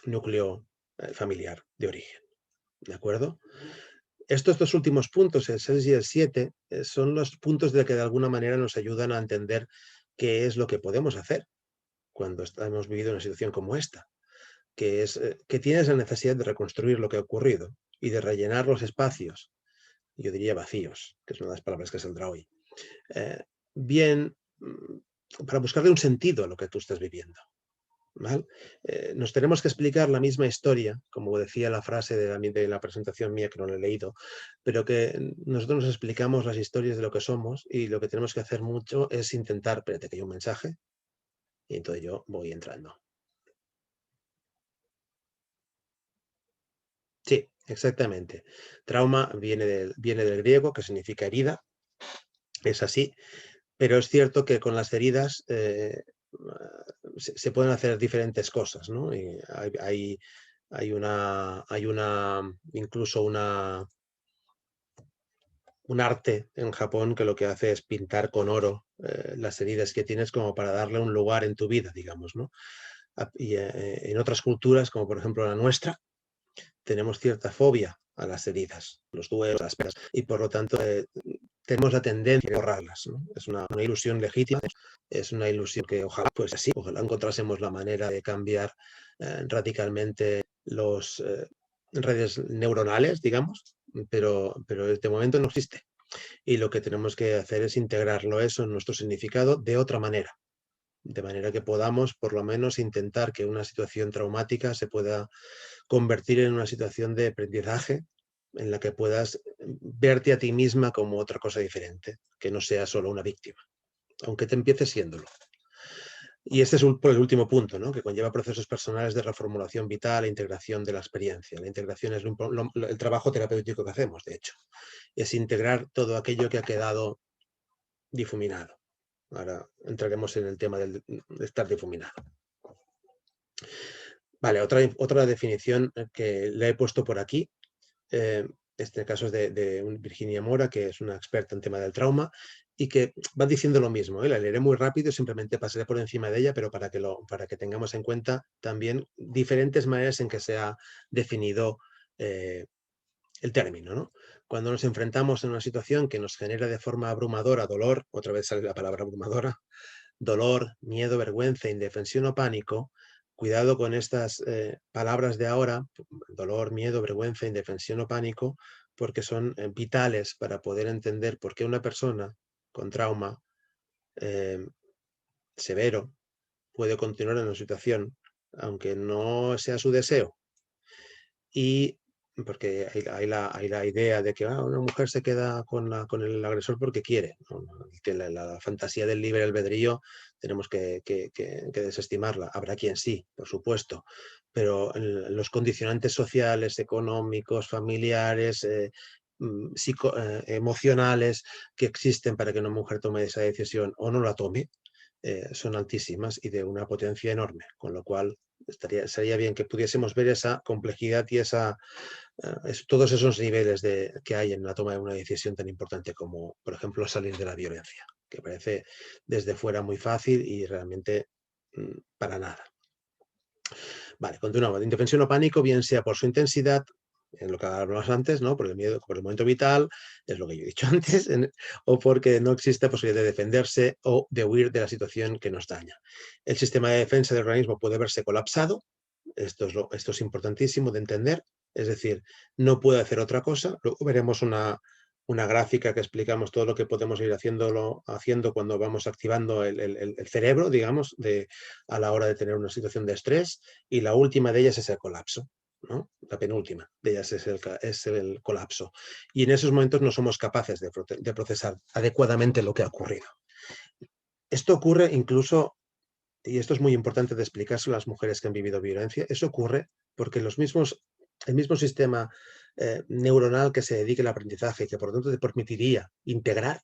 núcleo familiar de origen. ¿De acuerdo? Estos 2 últimos puntos, el 6 y el 7, son los puntos de que de alguna manera nos ayudan a entender qué es lo que podemos hacer cuando hemos vivido una situación como esta, que es que tienes la necesidad de reconstruir lo que ha ocurrido y de rellenar los espacios, yo diría vacíos, que es una de las palabras que saldrá hoy, eh, bien, para buscarle un sentido a lo que tú estás viviendo. ¿Vale? Nos tenemos que explicar la misma historia, como decía la frase de la presentación mía, que no la he leído, pero que nosotros nos explicamos las historias de lo que somos y lo que tenemos que hacer mucho es intentar, espérate que hay un mensaje, y entonces yo voy entrando. Sí, exactamente. Trauma viene del griego, que significa herida, es así, pero es cierto que con las heridas se pueden hacer diferentes cosas, ¿no? Y incluso un arte en Japón que lo que hace es pintar con oro las heridas que tienes como para darle un lugar en tu vida, digamos, ¿no? Y en otras culturas, como por ejemplo la nuestra, tenemos cierta fobia a las heridas, los duelos, las penas, y por lo tanto tenemos la tendencia a borrarlas, ¿no? Es una ilusión legítima, es una ilusión que ojalá pues así, ojalá encontrásemos la manera de cambiar radicalmente los redes neuronales, digamos, pero de momento no existe. Y lo que tenemos que hacer es integrarlo eso en nuestro significado de otra manera, de manera que podamos por lo menos intentar que una situación traumática se pueda convertir en una situación de aprendizaje en la que puedas verte a ti misma como otra cosa diferente, que no sea solo una víctima, aunque te empieces siéndolo. Y este es por el último punto, ¿no? Que conlleva procesos personales de reformulación vital e integración de la experiencia. La integración es el trabajo terapéutico que hacemos, de hecho. Es integrar todo aquello que ha quedado difuminado. Ahora entraremos en el tema de estar difuminado. Vale, otra definición que le he puesto por aquí. Este caso es de Virginia Mora, que es una experta en tema del trauma y que va diciendo lo mismo. La leeré muy rápido, simplemente pasaré por encima de ella, pero para que tengamos en cuenta también diferentes maneras en que se ha definido el término, ¿no? Cuando nos enfrentamos en una situación que nos genera de forma abrumadora dolor, otra vez sale la palabra abrumadora, dolor, miedo, vergüenza, indefensión o pánico, cuidado con estas palabras de ahora, dolor, miedo, vergüenza, indefensión o pánico, porque son vitales para poder entender por qué una persona con trauma eh, severo puede continuar en una situación, aunque no sea su deseo. Y porque hay la idea de que una mujer se queda con el agresor porque quiere. No, no, la fantasía del libre albedrío tenemos que desestimarla. Habrá quien sí, por supuesto, pero los condicionantes sociales, económicos, familiares, emocionales que existen para que una mujer tome esa decisión o no la tome, son altísimas y de una potencia enorme, con lo cual sería bien que pudiésemos ver esa complejidad y todos esos niveles que hay en la toma de una decisión tan importante como, por ejemplo, salir de la violencia, que parece desde fuera muy fácil y realmente para nada. Vale, continuamos. Indefensión o pánico, bien sea por su intensidad, en lo que hablamos antes, ¿no? Por el miedo, por el momento vital, es lo que yo he dicho antes, o porque no existe posibilidad de defenderse o de huir de la situación que nos daña. El sistema de defensa del organismo puede verse colapsado, esto es importantísimo de entender, es decir, no puede hacer otra cosa. Luego veremos una gráfica que explicamos todo lo que podemos ir haciendo cuando vamos activando el cerebro, digamos, a la hora de tener una situación de estrés, y la última de ellas es el colapso, ¿no? La penúltima de ellas es el colapso. Y en esos momentos no somos capaces de procesar adecuadamente lo que ha ocurrido. Esto ocurre incluso, y esto es muy importante de explicárselo a las mujeres que han vivido violencia, eso ocurre porque el mismo sistema neuronal que se dedica al aprendizaje y que por lo tanto te permitiría integrar,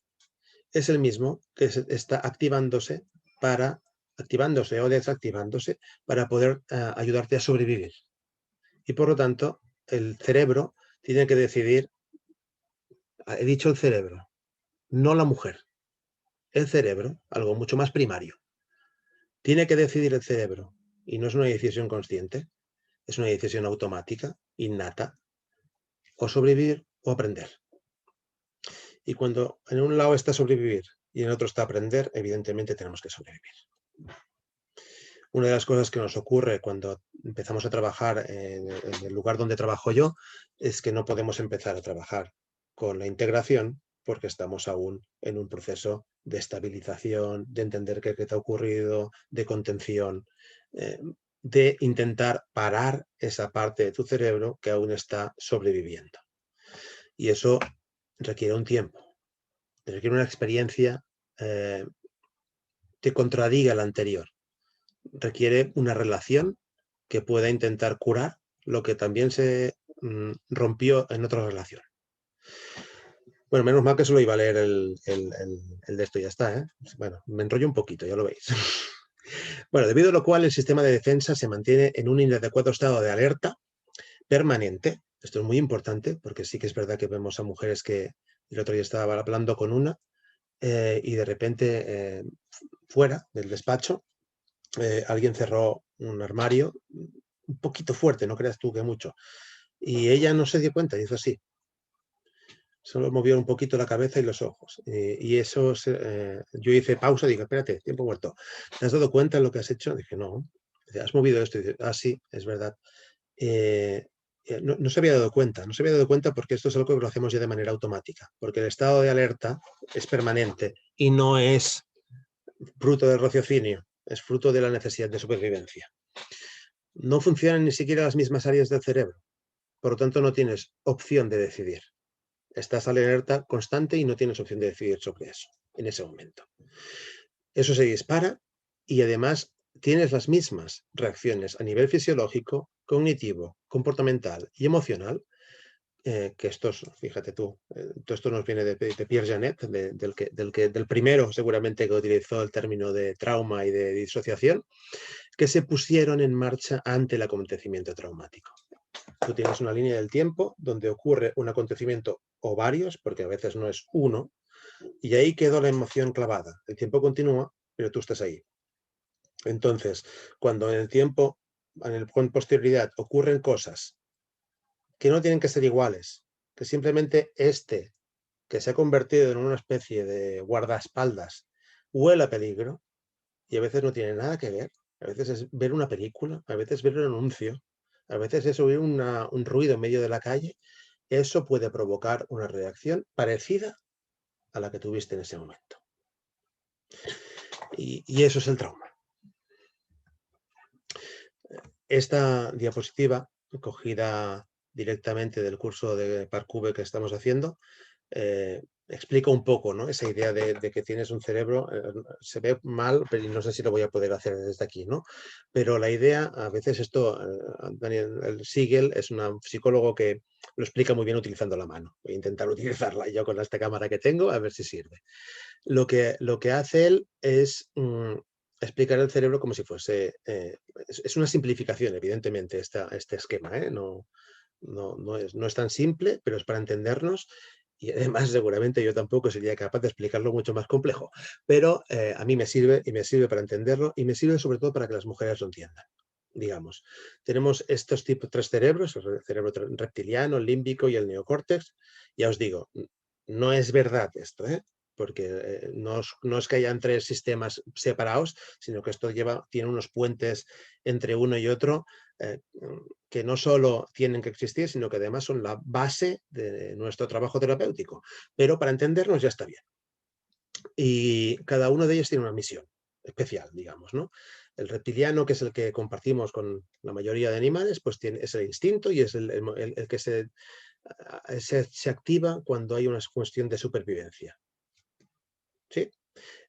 es el mismo que está activándose o desactivándose para poder ayudarte a sobrevivir. Y por lo tanto, el cerebro tiene que decidir, he dicho el cerebro, no la mujer, el cerebro, algo mucho más primario. Tiene que decidir el cerebro y no es una decisión consciente, es una decisión automática, innata, o sobrevivir o aprender. Y cuando en un lado está sobrevivir y en otro está aprender, evidentemente tenemos que sobrevivir. Una de las cosas que nos ocurre cuando empezamos a trabajar en el lugar donde trabajo yo es que no podemos empezar a trabajar con la integración porque estamos aún en un proceso de estabilización, de entender qué te ha ocurrido, de contención, de intentar parar esa parte de tu cerebro que aún está sobreviviendo. Y eso requiere un tiempo, requiere una experiencia que contradiga la anterior. Requiere una relación que pueda intentar curar lo que también se rompió en otra relación. Bueno, menos mal que solo iba a leer el de esto y ya está, ¿eh? Bueno, me enrollo un poquito, ya lo veis. Bueno, debido a lo cual el sistema de defensa se mantiene en un inadecuado estado de alerta permanente. Esto es muy importante porque sí que es verdad que vemos a mujeres que el otro día estaba hablando con una y de repente fuera del despacho alguien cerró un armario un poquito fuerte, no creas tú que mucho. Y ella no se dio cuenta, hizo así. Solo movió un poquito la cabeza y los ojos. Y eso, yo hice pausa, digo, espérate, tiempo muerto. ¿Te has dado cuenta de lo que has hecho? Dije, no. Dice, ¿has movido esto? Y dice, sí, es verdad. No se había dado cuenta, no se había dado cuenta porque esto es algo que lo hacemos ya de manera automática, porque el estado de alerta es permanente y no es fruto del raciocinio, es fruto de la necesidad de supervivencia. No funcionan ni siquiera las mismas áreas del cerebro, por lo tanto no tienes opción de decidir. Estás alerta constante y no tienes opción de decidir sobre eso en ese momento. Eso se dispara y además tienes las mismas reacciones a nivel fisiológico, cognitivo, comportamental y emocional, que fíjate tú, todo esto nos viene de Pierre Janet, del primero seguramente que utilizó el término de trauma y de disociación, que se pusieron en marcha ante el acontecimiento traumático. Tú tienes una línea del tiempo donde ocurre un acontecimiento o varios, porque a veces no es uno, y ahí quedó la emoción clavada. El tiempo continúa, pero tú estás ahí. Entonces, cuando en el tiempo, con posterioridad, ocurren cosas que no tienen que ser iguales, que simplemente que se ha convertido en una especie de guardaespaldas, huele a peligro, y a veces no tiene nada que ver. A veces es ver una película, a veces ver un anuncio, a veces es oír un ruido en medio de la calle. Eso puede provocar una reacción parecida a la que tuviste en ese momento. Y eso es el trauma. Esta diapositiva, cogida directamente del curso de Parkour que estamos haciendo, explica un poco, ¿no? Esa idea de que tienes un cerebro, se ve mal, pero no sé si lo voy a poder hacer desde aquí, ¿no? Pero la idea, a veces esto, Daniel Siegel es un psicólogo que lo explica muy bien utilizando la mano. Voy a intentar utilizarla yo con esta cámara que tengo, a ver si sirve. Lo que hace él es explicar el cerebro como si fuese... es una simplificación, evidentemente, este esquema, ¿eh? No es tan simple, pero es para entendernos y además seguramente yo tampoco sería capaz de explicarlo mucho más complejo, pero a mí me sirve y me sirve para entenderlo y me sirve sobre todo para que las mujeres lo entiendan. Digamos, tenemos estos tres cerebros, el cerebro reptiliano, el límbico y el neocórtex. Ya os digo, no es verdad esto, ¿eh? Porque no es que hayan tres sistemas separados, sino que esto tiene unos puentes entre uno y otro eh, que no solo tienen que existir, sino que además son la base de nuestro trabajo terapéutico. Pero para entendernos ya está bien. Y cada uno de ellos tiene una misión especial, digamos, ¿no? El reptiliano, que es el que compartimos con la mayoría de animales, pues es el instinto y es el que se activa cuando hay una cuestión de supervivencia. ¿Sí?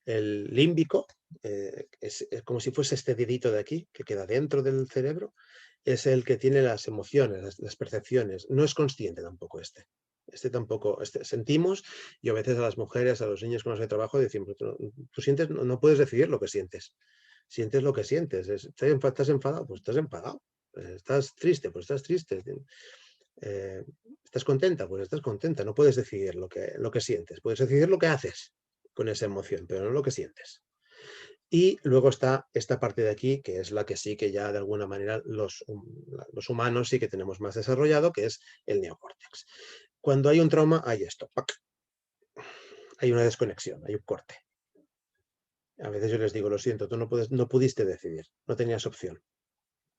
El límbico, es como si fuese este dedito de aquí, que queda dentro del cerebro, es el que tiene las emociones, las percepciones. No es consciente tampoco este. Este tampoco, sentimos, y a veces a las mujeres, a los niños con los que trabajo, decimos, tú sientes, no puedes decidir lo que sientes. Sientes lo que sientes. ¿Estás enfadado? Pues estás enfadado. ¿Estás triste? Pues estás triste. ¿Estás contenta? Pues estás contenta. No puedes decidir lo que sientes. Puedes decidir lo que haces con esa emoción, pero no lo que sientes. Y luego está esta parte de aquí, que es la que sí que ya de alguna manera los humanos sí que tenemos más desarrollado, que es el neocórtex. Cuando hay un trauma, hay esto. ¡Pac! Hay una desconexión, hay un corte. A veces yo les digo, lo siento, tú no pudiste decidir, no tenías opción,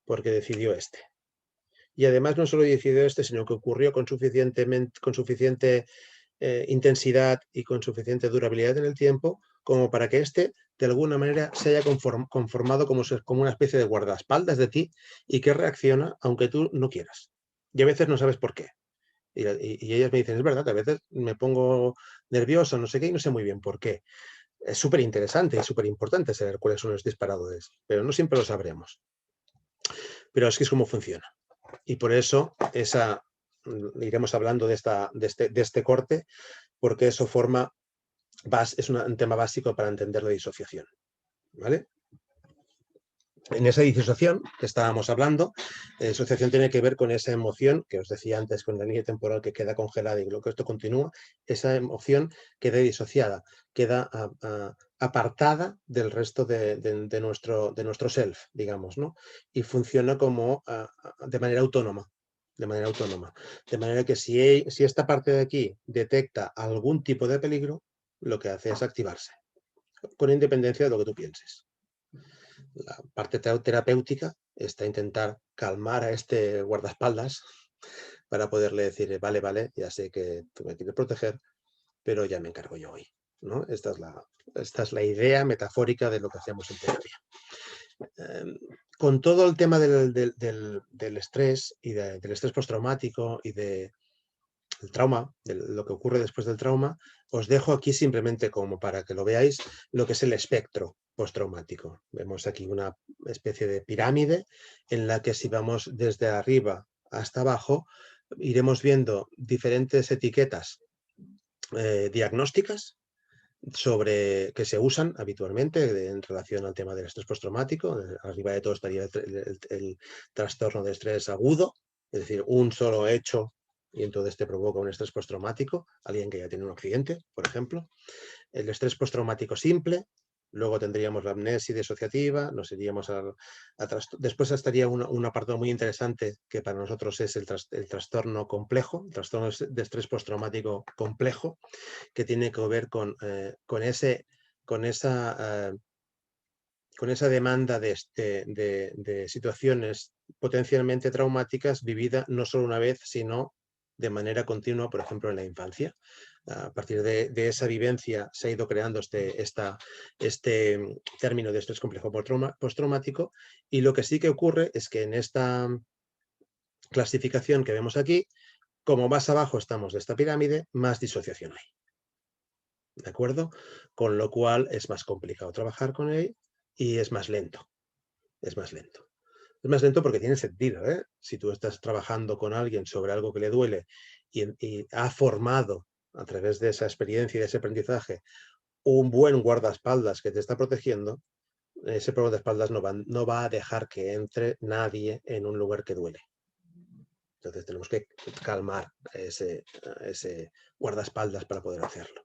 porque decidió este. Y además no solo decidió este, sino que ocurrió con suficiente intensidad y con suficiente durabilidad en el tiempo como para que este de alguna manera se haya conformado como una especie de guardaespaldas de ti y que reacciona aunque tú no quieras. Y a veces no sabes por qué. Y ellas me dicen, es verdad, a veces me pongo nerviosa, no sé qué, y no sé muy bien por qué. Es súper interesante y súper importante saber cuáles son los disparadores, pero no siempre lo sabremos. Pero es que es como funciona. Y por eso iremos hablando de este corte, porque eso es un tema básico para entender la disociación. ¿Vale? En esa disociación que estábamos hablando, la disociación tiene que ver con esa emoción que os decía antes, con la línea temporal que queda congelada y lo que esto continúa, esa emoción queda disociada, queda apartada del resto de nuestro self, digamos, ¿no? Y funciona como de manera autónoma. De manera autónoma. De manera que si esta parte de aquí detecta algún tipo de peligro, lo que hace es activarse, con independencia de lo que tú pienses. La parte terapéutica está intentar calmar a este guardaespaldas para poderle decir, vale, vale, ya sé que tú me quieres proteger, pero ya me encargo yo hoy, ¿no? Esta es la idea metafórica de lo que hacemos en terapia. Con todo el tema del estrés y del estrés postraumático y del trauma, de lo que ocurre después del trauma, os dejo aquí simplemente como para que lo veáis lo que es el espectro postraumático. Vemos aquí una especie de pirámide en la que si vamos desde arriba hasta abajo, iremos viendo diferentes etiquetas diagnósticas que se usan habitualmente en relación al tema del estrés postraumático. Arriba de todo estaría el trastorno de estrés agudo, es decir, un solo hecho y entonces te provoca un estrés postraumático, alguien que ya tiene un accidente, por ejemplo. El estrés postraumático simple, luego tendríamos la amnesia disociativa, nos iríamos después estaría un apartado muy interesante que para nosotros es el trastorno complejo, el trastorno de estrés postraumático complejo, que tiene que ver con esa demanda de situaciones potencialmente traumáticas vivida no solo una vez, sino de manera continua, por ejemplo, en la infancia. A partir de esa vivencia se ha ido creando este término de estrés complejo postraumático, y lo que sí que ocurre es que en clasificación que vemos aquí, como más abajo estamos de esta pirámide, más disociación hay. ¿De acuerdo? Con lo cual es más complicado trabajar con él y es más lento. Es más lento. Es más lento porque tiene sentido, ¿eh? Si tú estás trabajando con alguien sobre algo que le duele y ha formado a través de esa experiencia y de ese aprendizaje un buen guardaespaldas que te está protegiendo, ese guardaespaldas no va a dejar que entre nadie en un lugar que duele. Entonces tenemos que calmar ese guardaespaldas para poder hacerlo.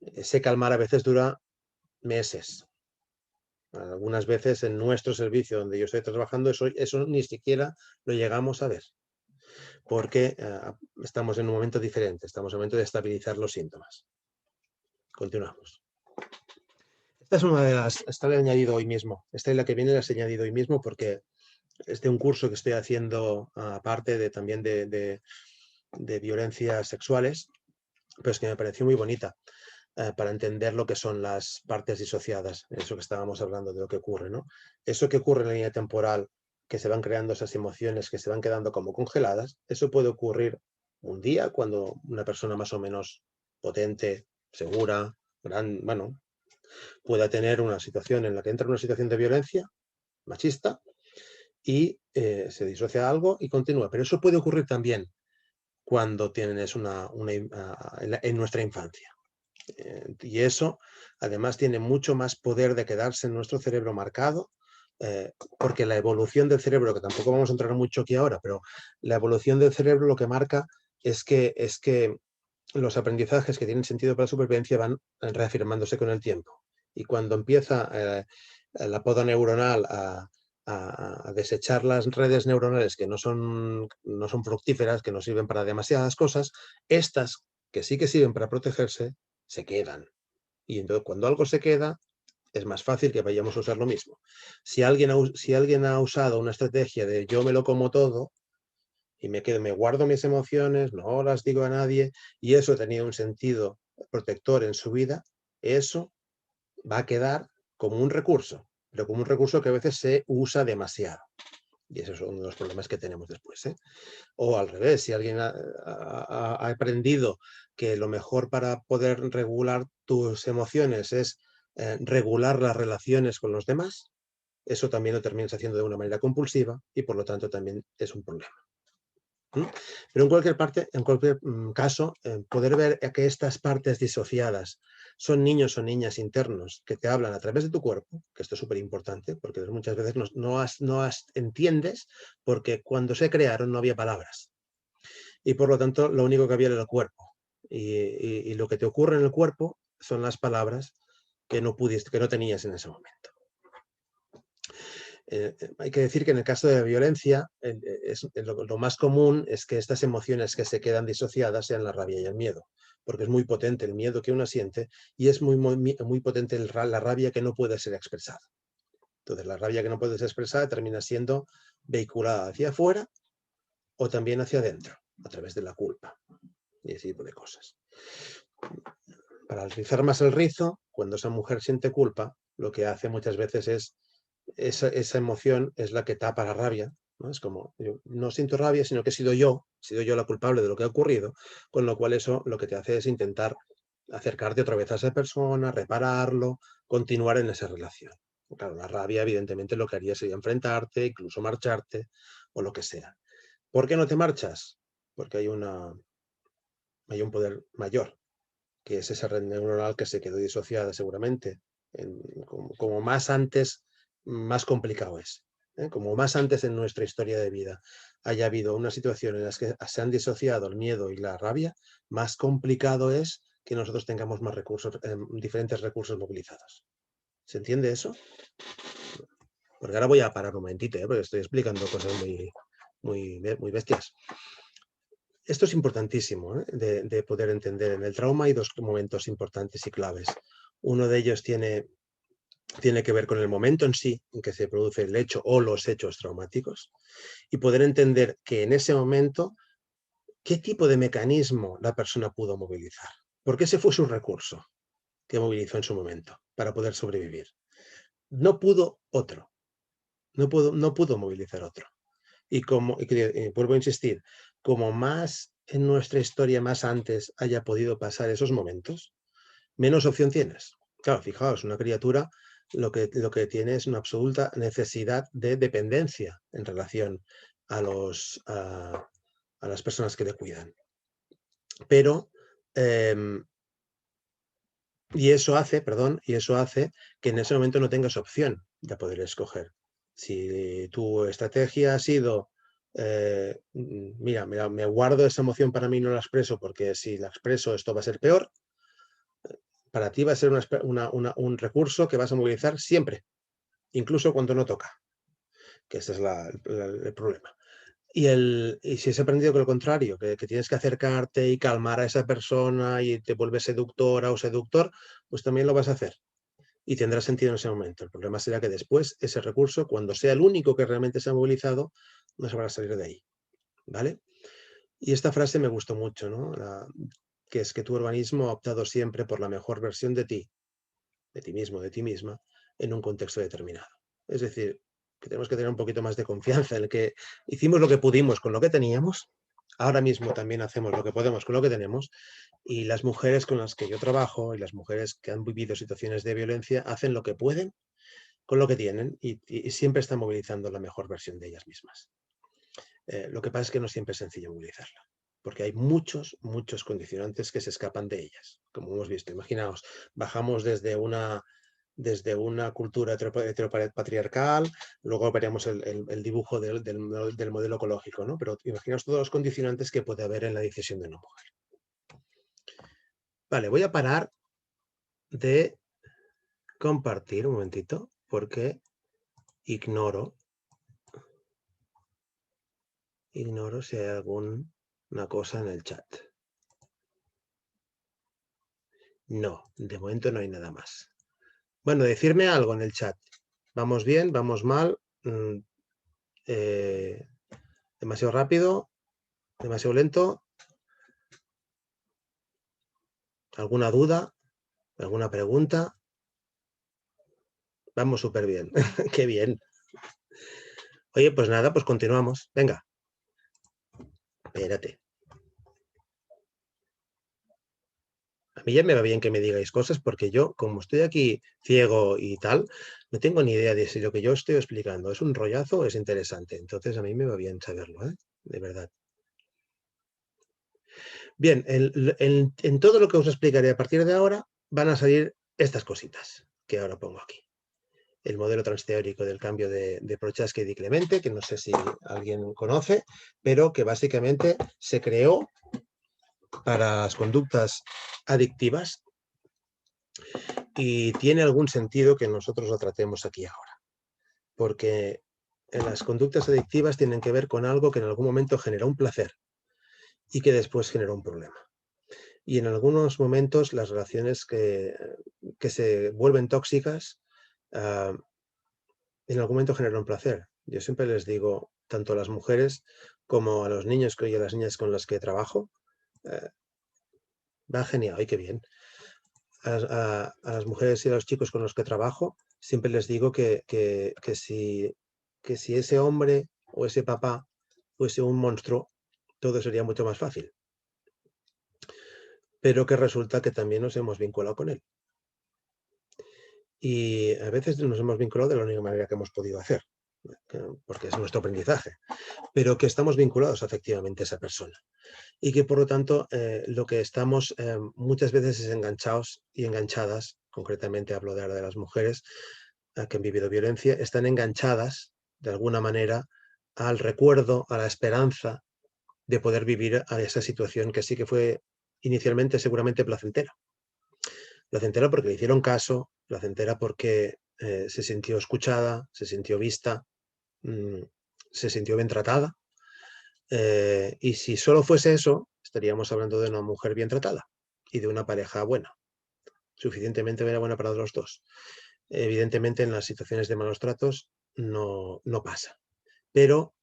Ese calmar a veces dura meses. Algunas veces en nuestro servicio donde yo estoy trabajando, eso ni siquiera lo llegamos a ver, porque estamos en un momento diferente, estamos en un momento de estabilizar los síntomas. Continuamos. Esta es una de las, esta la he añadido hoy mismo, esta es la que viene, la he añadido hoy mismo porque es de un curso que estoy haciendo aparte también de violencias sexuales, pero es que me pareció muy bonita. Para entender lo que son las partes disociadas, eso que estábamos hablando de lo que ocurre, ¿no? Eso que ocurre en la línea temporal, que se van creando esas emociones que se van quedando como congeladas, eso puede ocurrir un día cuando una persona más o menos potente, segura, bueno, pueda tener una situación en la que entra en una situación de violencia machista y se disocia algo y continúa. Pero eso puede ocurrir también cuando tienes en nuestra infancia. Y eso, además, tiene mucho más poder de quedarse en nuestro cerebro marcado, porque la evolución del cerebro, que tampoco vamos a entrar mucho aquí ahora, pero la evolución del cerebro lo que marca es que los aprendizajes que tienen sentido para la supervivencia van reafirmándose con el tiempo. Y cuando empieza la poda neuronal a desechar las redes neuronales que no son fructíferas, que no sirven para demasiadas cosas, estas que sí que sirven para protegerse, se quedan. Y entonces cuando algo se queda, es más fácil que vayamos a usar lo mismo. Si alguien ha usado una estrategia de yo me lo como todo y me guardo mis emociones, no las digo a nadie, y eso tenía un sentido protector en su vida, eso va a quedar como un recurso, pero como un recurso que a veces se usa demasiado. Y ese es uno de los problemas que tenemos después, ¿eh? O al revés, si alguien ha aprendido que lo mejor para poder regular tus emociones es regular las relaciones con los demás, eso también lo terminas haciendo de una manera compulsiva y por lo tanto también es un problema. Pero en cualquier caso, poder ver que estas partes disociadas son niños o niñas internos que te hablan a través de tu cuerpo, que esto es súper importante, porque muchas veces no entiendes, porque cuando se crearon no había palabras. Y por lo tanto, lo único que había era el cuerpo. Y lo que te ocurre en el cuerpo son las palabras que no tenías en ese momento. Hay que decir que en el caso de la violencia, lo más común es que estas emociones que se quedan disociadas sean la rabia y el miedo, porque es muy potente el miedo que uno siente y es muy potente la rabia que no puede ser expresada. Entonces, la rabia que no puede ser expresada termina siendo vehiculada hacia afuera o también hacia adentro, a través de la culpa y ese tipo de cosas. Para rizar más el rizo, cuando esa mujer siente culpa, lo que hace muchas veces es esa emoción es la que tapa la rabia, ¿no? Es como, yo no siento rabia, sino que he sido yo la culpable de lo que ha ocurrido, con lo cual eso lo que te hace es intentar acercarte otra vez a esa persona, repararlo, continuar en esa relación. Claro, la rabia evidentemente lo que haría sería enfrentarte, incluso marcharte o lo que sea. ¿Por qué no te marchas? Porque hay un poder mayor, que es esa red neuronal que se quedó disociada seguramente. Como más antes, más complicado es. Como más antes en nuestra historia de vida haya habido una situación en la que se han disociado el miedo y la rabia, más complicado es que nosotros tengamos más recursos, diferentes recursos movilizados. ¿Se entiende eso? Porque ahora voy a parar un momentito, porque estoy explicando cosas muy bestias. Esto es importantísimo, de poder entender. En el trauma hay dos momentos importantes y claves. Uno de ellos tiene que ver con el momento en sí en que se produce el hecho o los hechos traumáticos y poder entender que en ese momento, ¿qué tipo de mecanismo la persona pudo movilizar? Porque ese fue su recurso que movilizó en su momento para poder sobrevivir. No pudo otro, no pudo movilizar otro. Vuelvo a insistir, como más en nuestra historia, más antes haya podido pasar esos momentos, menos opción tienes. Claro, fijaos, una criatura lo que tiene es una absoluta necesidad de dependencia en relación a las personas que le cuidan. Pero, y eso hace que en ese momento no tengas opción de poder escoger. Si tu estrategia ha sido, mira, me guardo esa emoción para mí, no la expreso, porque si la expreso esto va a ser peor, para ti va a ser un recurso que vas a movilizar siempre, incluso cuando no toca, que ese es el problema. Y si has aprendido con lo contrario, que tienes que acercarte y calmar a esa persona y te vuelves seductora o seductor, pues también lo vas a hacer y tendrá sentido en ese momento. El problema será que después ese recurso, cuando sea el único que realmente se ha movilizado, no se va a salir de ahí, ¿vale? Y esta frase me gustó mucho, ¿no? Que es que tu organismo ha optado siempre por la mejor versión de ti mismo, de ti misma, en un contexto determinado. Es decir, que tenemos que tener un poquito más de confianza en el que hicimos lo que pudimos con lo que teníamos, ahora mismo también hacemos lo que podemos con lo que tenemos, y las mujeres con las que yo trabajo y las mujeres que han vivido situaciones de violencia hacen lo que pueden con lo que tienen y siempre están movilizando la mejor versión de ellas mismas. Lo que pasa es que no siempre es sencillo movilizarla, porque hay muchos condicionantes que se escapan de ellas, como hemos visto. Imaginaos, bajamos desde una cultura heteropatriarcal, luego veremos el dibujo del modelo ecológico, ¿no? Pero imaginaos todos los condicionantes que puede haber en la decisión de una mujer. Vale, voy a parar de compartir un momentito, porque ignoro si hay alguna cosa en el chat. No, de momento no hay nada más. Bueno, decirme algo en el chat. ¿Vamos bien? ¿Vamos mal? ¿Demasiado rápido? ¿Demasiado lento? ¿Alguna duda? ¿Alguna pregunta? Vamos súper bien. Qué bien. Oye, pues nada, pues continuamos. Venga. Espérate. A mí ya me va bien que me digáis cosas porque yo, como estoy aquí ciego y tal, no tengo ni idea de si lo que yo estoy explicando es un rollazo o es interesante. Entonces a mí me va bien saberlo, ¿eh? De verdad. Bien, en todo lo que os explicaré a partir de ahora van a salir estas cositas que ahora pongo aquí. El modelo transteórico del cambio de Prochaska y Di Clemente, que no sé si alguien conoce, pero que básicamente se creó para las conductas adictivas y tiene algún sentido que nosotros lo tratemos aquí ahora, porque las conductas adictivas tienen que ver con algo que en algún momento generó un placer y que después generó un problema. Y en algunos momentos las relaciones que se vuelven tóxicas, en algún momento generan placer. Yo siempre les digo, tanto a las mujeres como a los niños y a las niñas con las que trabajo, va genial, ¡ay, qué bien! A las mujeres y a los chicos con los que trabajo, siempre les digo que si ese hombre o ese papá fuese un monstruo, todo sería mucho más fácil. Pero que resulta que también nos hemos vinculado con él. Y a veces nos hemos vinculado de la única manera que hemos podido hacer, porque es nuestro aprendizaje, pero que estamos vinculados afectivamente a esa persona. Y que por lo tanto lo que estamos muchas veces es enganchados y enganchadas, concretamente hablo de ahora de las mujeres que han vivido violencia, están enganchadas de alguna manera al recuerdo, a la esperanza de poder vivir a esa situación que sí que fue inicialmente seguramente placentera. Placentera porque le hicieron caso, placentera porque se sintió escuchada, se sintió vista, se sintió bien tratada. Y si solo fuese eso, estaríamos hablando de una mujer bien tratada y de una pareja buena, suficientemente buena para los dos. Evidentemente, en las situaciones de malos tratos no pasa. Pero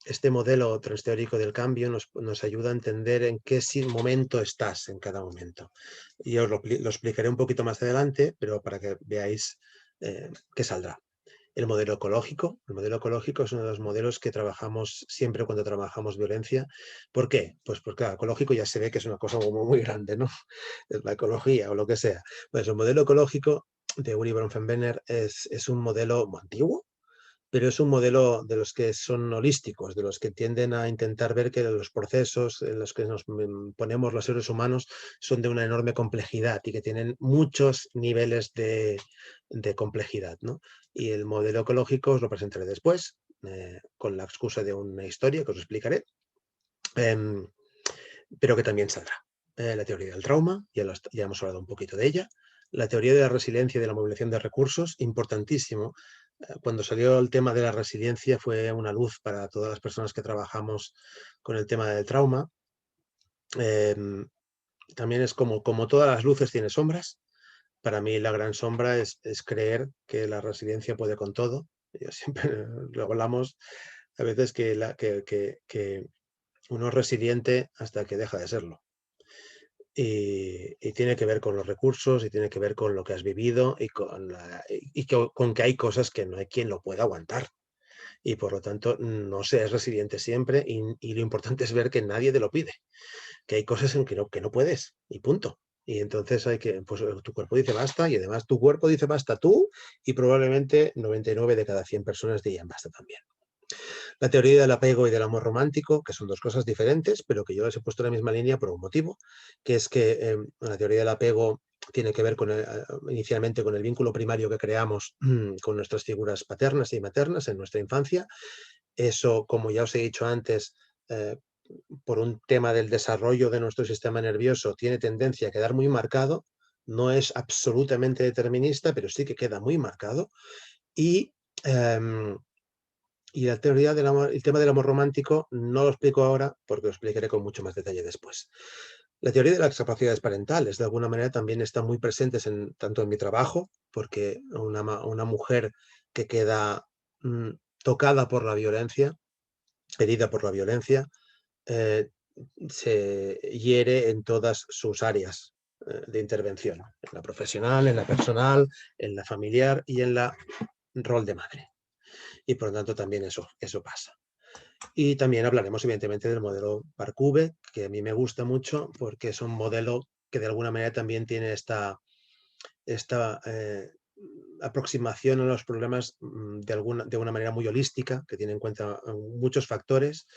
este modelo transteórico del cambio nos ayuda a entender en qué momento estás en cada momento. Y os lo explicaré un poquito más adelante, pero para que veáis qué saldrá. El modelo ecológico. El modelo ecológico es uno de los modelos que trabajamos siempre cuando trabajamos violencia. ¿Por qué? Pues porque claro, ecológico ya se ve que es una cosa como muy grande, ¿no? Es la ecología o lo que sea. Pues el modelo ecológico de Uri Bronfenbrenner es un modelo muy antiguo, pero es un modelo de los que son holísticos, de los que tienden a intentar ver que los procesos en los que nos ponemos los seres humanos son de una enorme complejidad y que tienen muchos niveles de complejidad, ¿no? Y el modelo ecológico os lo presentaré después, con la excusa de una historia que os explicaré, em, pero que también saldrá. La teoría del trauma, ya hemos hablado un poquito de ella. La teoría de la resiliencia y de la movilización de recursos, importantísimo. Cuando salió el tema de la resiliencia fue una luz para todas las personas que trabajamos con el tema del trauma. También es como todas las luces tiene sombras. Para mí la gran sombra es creer que la resiliencia puede con todo. Yo siempre lo hablamos a veces que uno es resiliente hasta que deja de serlo. Y tiene que ver con los recursos y tiene que ver con lo que has vivido con que hay cosas que no hay quien lo pueda aguantar. Y por lo tanto, no se es resiliente siempre y lo importante es ver que nadie te lo pide, que hay cosas en que no puedes y punto. Y entonces pues tu cuerpo dice basta y además tu cuerpo dice basta tú y probablemente 99 de cada 100 personas dirían basta también. La teoría del apego y del amor romántico, que son dos cosas diferentes, pero que yo les he puesto en la misma línea por un motivo, que es que la teoría del apego tiene que ver inicialmente con el vínculo primario que creamos con nuestras figuras paternas y maternas en nuestra infancia. Eso, como ya os he dicho antes, por un tema del desarrollo de nuestro sistema nervioso, tiene tendencia a quedar muy marcado. No es absolutamente determinista, pero sí que queda muy marcado. Y em, la teoría el tema del amor romántico no lo explico ahora porque lo explicaré con mucho más detalle después. La teoría de las capacidades parentales, de alguna manera, también está muy presentes tanto en mi trabajo, porque una mujer que queda mm, tocada por la violencia, herida por la violencia, eh, se hiere en todas sus áreas de intervención, en la profesional, en la personal, en la familiar y en la rol de madre. Y por lo tanto también eso pasa. Y también hablaremos evidentemente del modelo Parcube, que a mí me gusta mucho porque es un modelo que de alguna manera también tiene esta aproximación a los problemas de una manera muy holística, que tiene en cuenta muchos factores,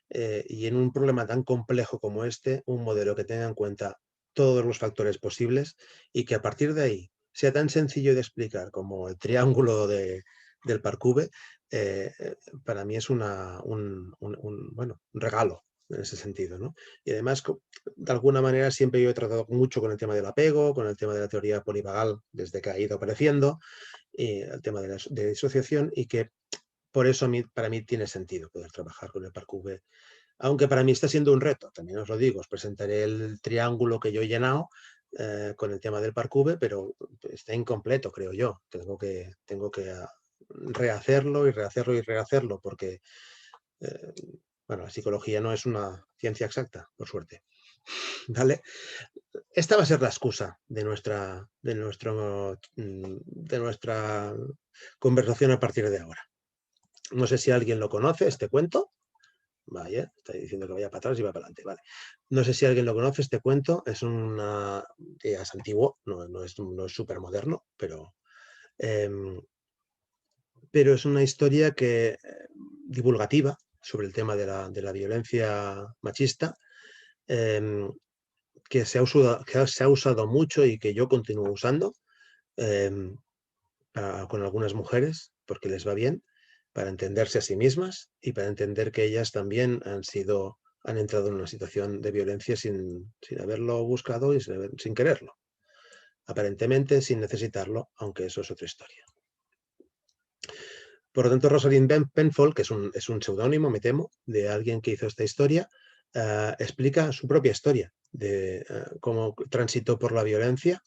y en un problema tan complejo como este, un modelo que tenga en cuenta todos los factores posibles y que a partir de ahí sea tan sencillo de explicar como el triángulo del Parcube, para mí es un regalo en ese sentido, ¿no? Y además, de alguna manera, siempre yo he tratado mucho con el tema del apego, con el tema de la teoría polivagal, desde que ha ido apareciendo, y el tema de disociación, y que por eso para mí tiene sentido poder trabajar con el Parcube, aunque para mí está siendo un reto, también os lo digo, os presentaré el triángulo que yo he llenado con el tema del Parcube, pero está incompleto, creo yo. Tengo que rehacerlo y rehacerlo y rehacerlo, porque la psicología no es una ciencia exacta, por suerte. ¿Vale? Esta va a ser la excusa de nuestra conversación a partir de ahora. No sé si alguien lo conoce, este cuento. Vaya, está diciendo que vaya para atrás y va para adelante. Vale. No sé si alguien lo conoce, este cuento. Es ya es antiguo, no es súper moderno, pero es una historia divulgativa sobre el tema de la violencia machista, que se ha usado mucho y que yo continúo usando con algunas mujeres, porque les va bien, para entenderse a sí mismas y para entender que ellas también han entrado en una situación de violencia sin haberlo buscado y sin quererlo. Aparentemente sin necesitarlo, aunque eso es otra historia. Por lo tanto, Rosalind Penfold, que es un seudónimo, me temo, de alguien que hizo esta historia, explica su propia historia de cómo transitó por la violencia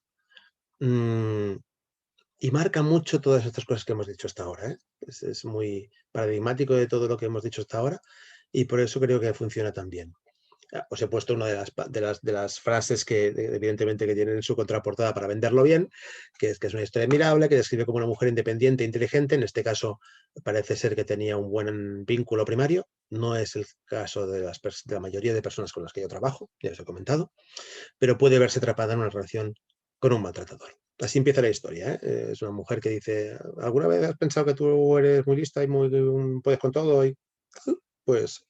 y marca mucho todas estas cosas que hemos dicho hasta ahora. Es muy paradigmático de todo lo que hemos dicho hasta ahora y por eso creo que funciona tan bien. Os he puesto una de las frases que evidentemente que tienen en su contraportada para venderlo bien, que es una historia admirable, que describe como una mujer independiente e inteligente. En este caso parece ser que tenía un buen vínculo primario. No es el caso de la mayoría de personas con las que yo trabajo, ya os he comentado, pero puede verse atrapada en una relación con un maltratador. Así empieza la historia, ¿eh? Es una mujer que dice, ¿alguna vez has pensado que tú eres muy lista y puedes con todo? Pues,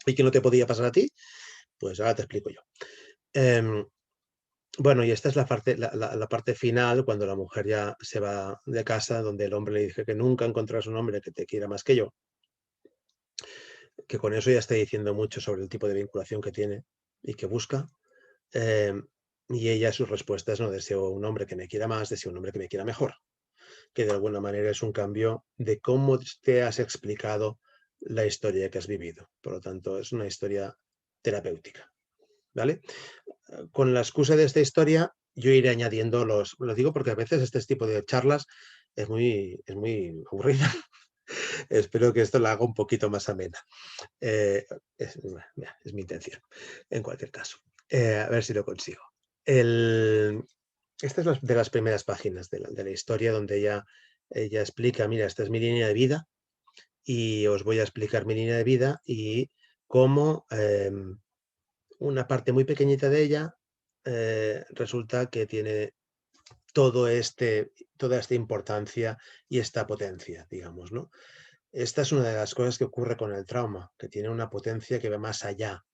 ¿y que no te podía pasar a ti? Pues ahora te explico yo. Em, bueno, y esta es la parte final, cuando la mujer ya se va de casa, donde el hombre le dice que nunca encontrarás un hombre que te quiera más que yo, que con eso ya está diciendo mucho sobre el tipo de vinculación que tiene y que busca. em, y ella, su respuesta es: no deseo un hombre que me quiera más, deseo un hombre que me quiera mejor. Que de alguna manera es un cambio de cómo te has explicado la historia que has vivido. Por lo tanto, es una historia terapéutica, ¿vale? Con la excusa de esta historia, yo iré añadiendo lo digo porque a veces este tipo de charlas es muy aburrida. Espero que esto la haga un poquito más amena. Eh, es mi intención, en cualquier caso. A ver si lo consigo. Esta es de las primeras páginas de la historia, donde ella explica, mira, esta es mi línea de vida y os voy a explicar mi línea de vida y cómo una parte muy pequeñita de ella resulta que tiene toda esta importancia y esta potencia, digamos, ¿no? Esta es una de las cosas que ocurre con el trauma, que tiene una potencia que va más allá.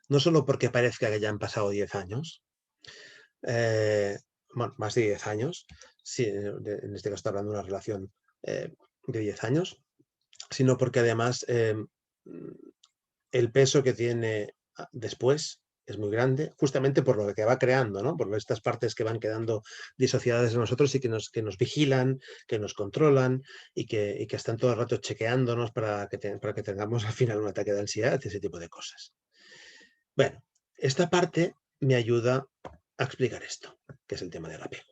No solo porque parezca que ya han pasado 10 años, eh, bueno, más de 10 años, sí, en este caso está hablando de una relación de 10 años, sino porque además el peso que tiene después es muy grande, justamente por lo que va creando, ¿no? Por estas partes que van quedando disociadas de nosotros y que nos vigilan, que nos controlan y que están todo el rato chequeándonos para que tengamos al final un ataque de ansiedad, ese tipo de cosas. Bueno, esta parte me ayuda a explicar esto, que es el tema del apego.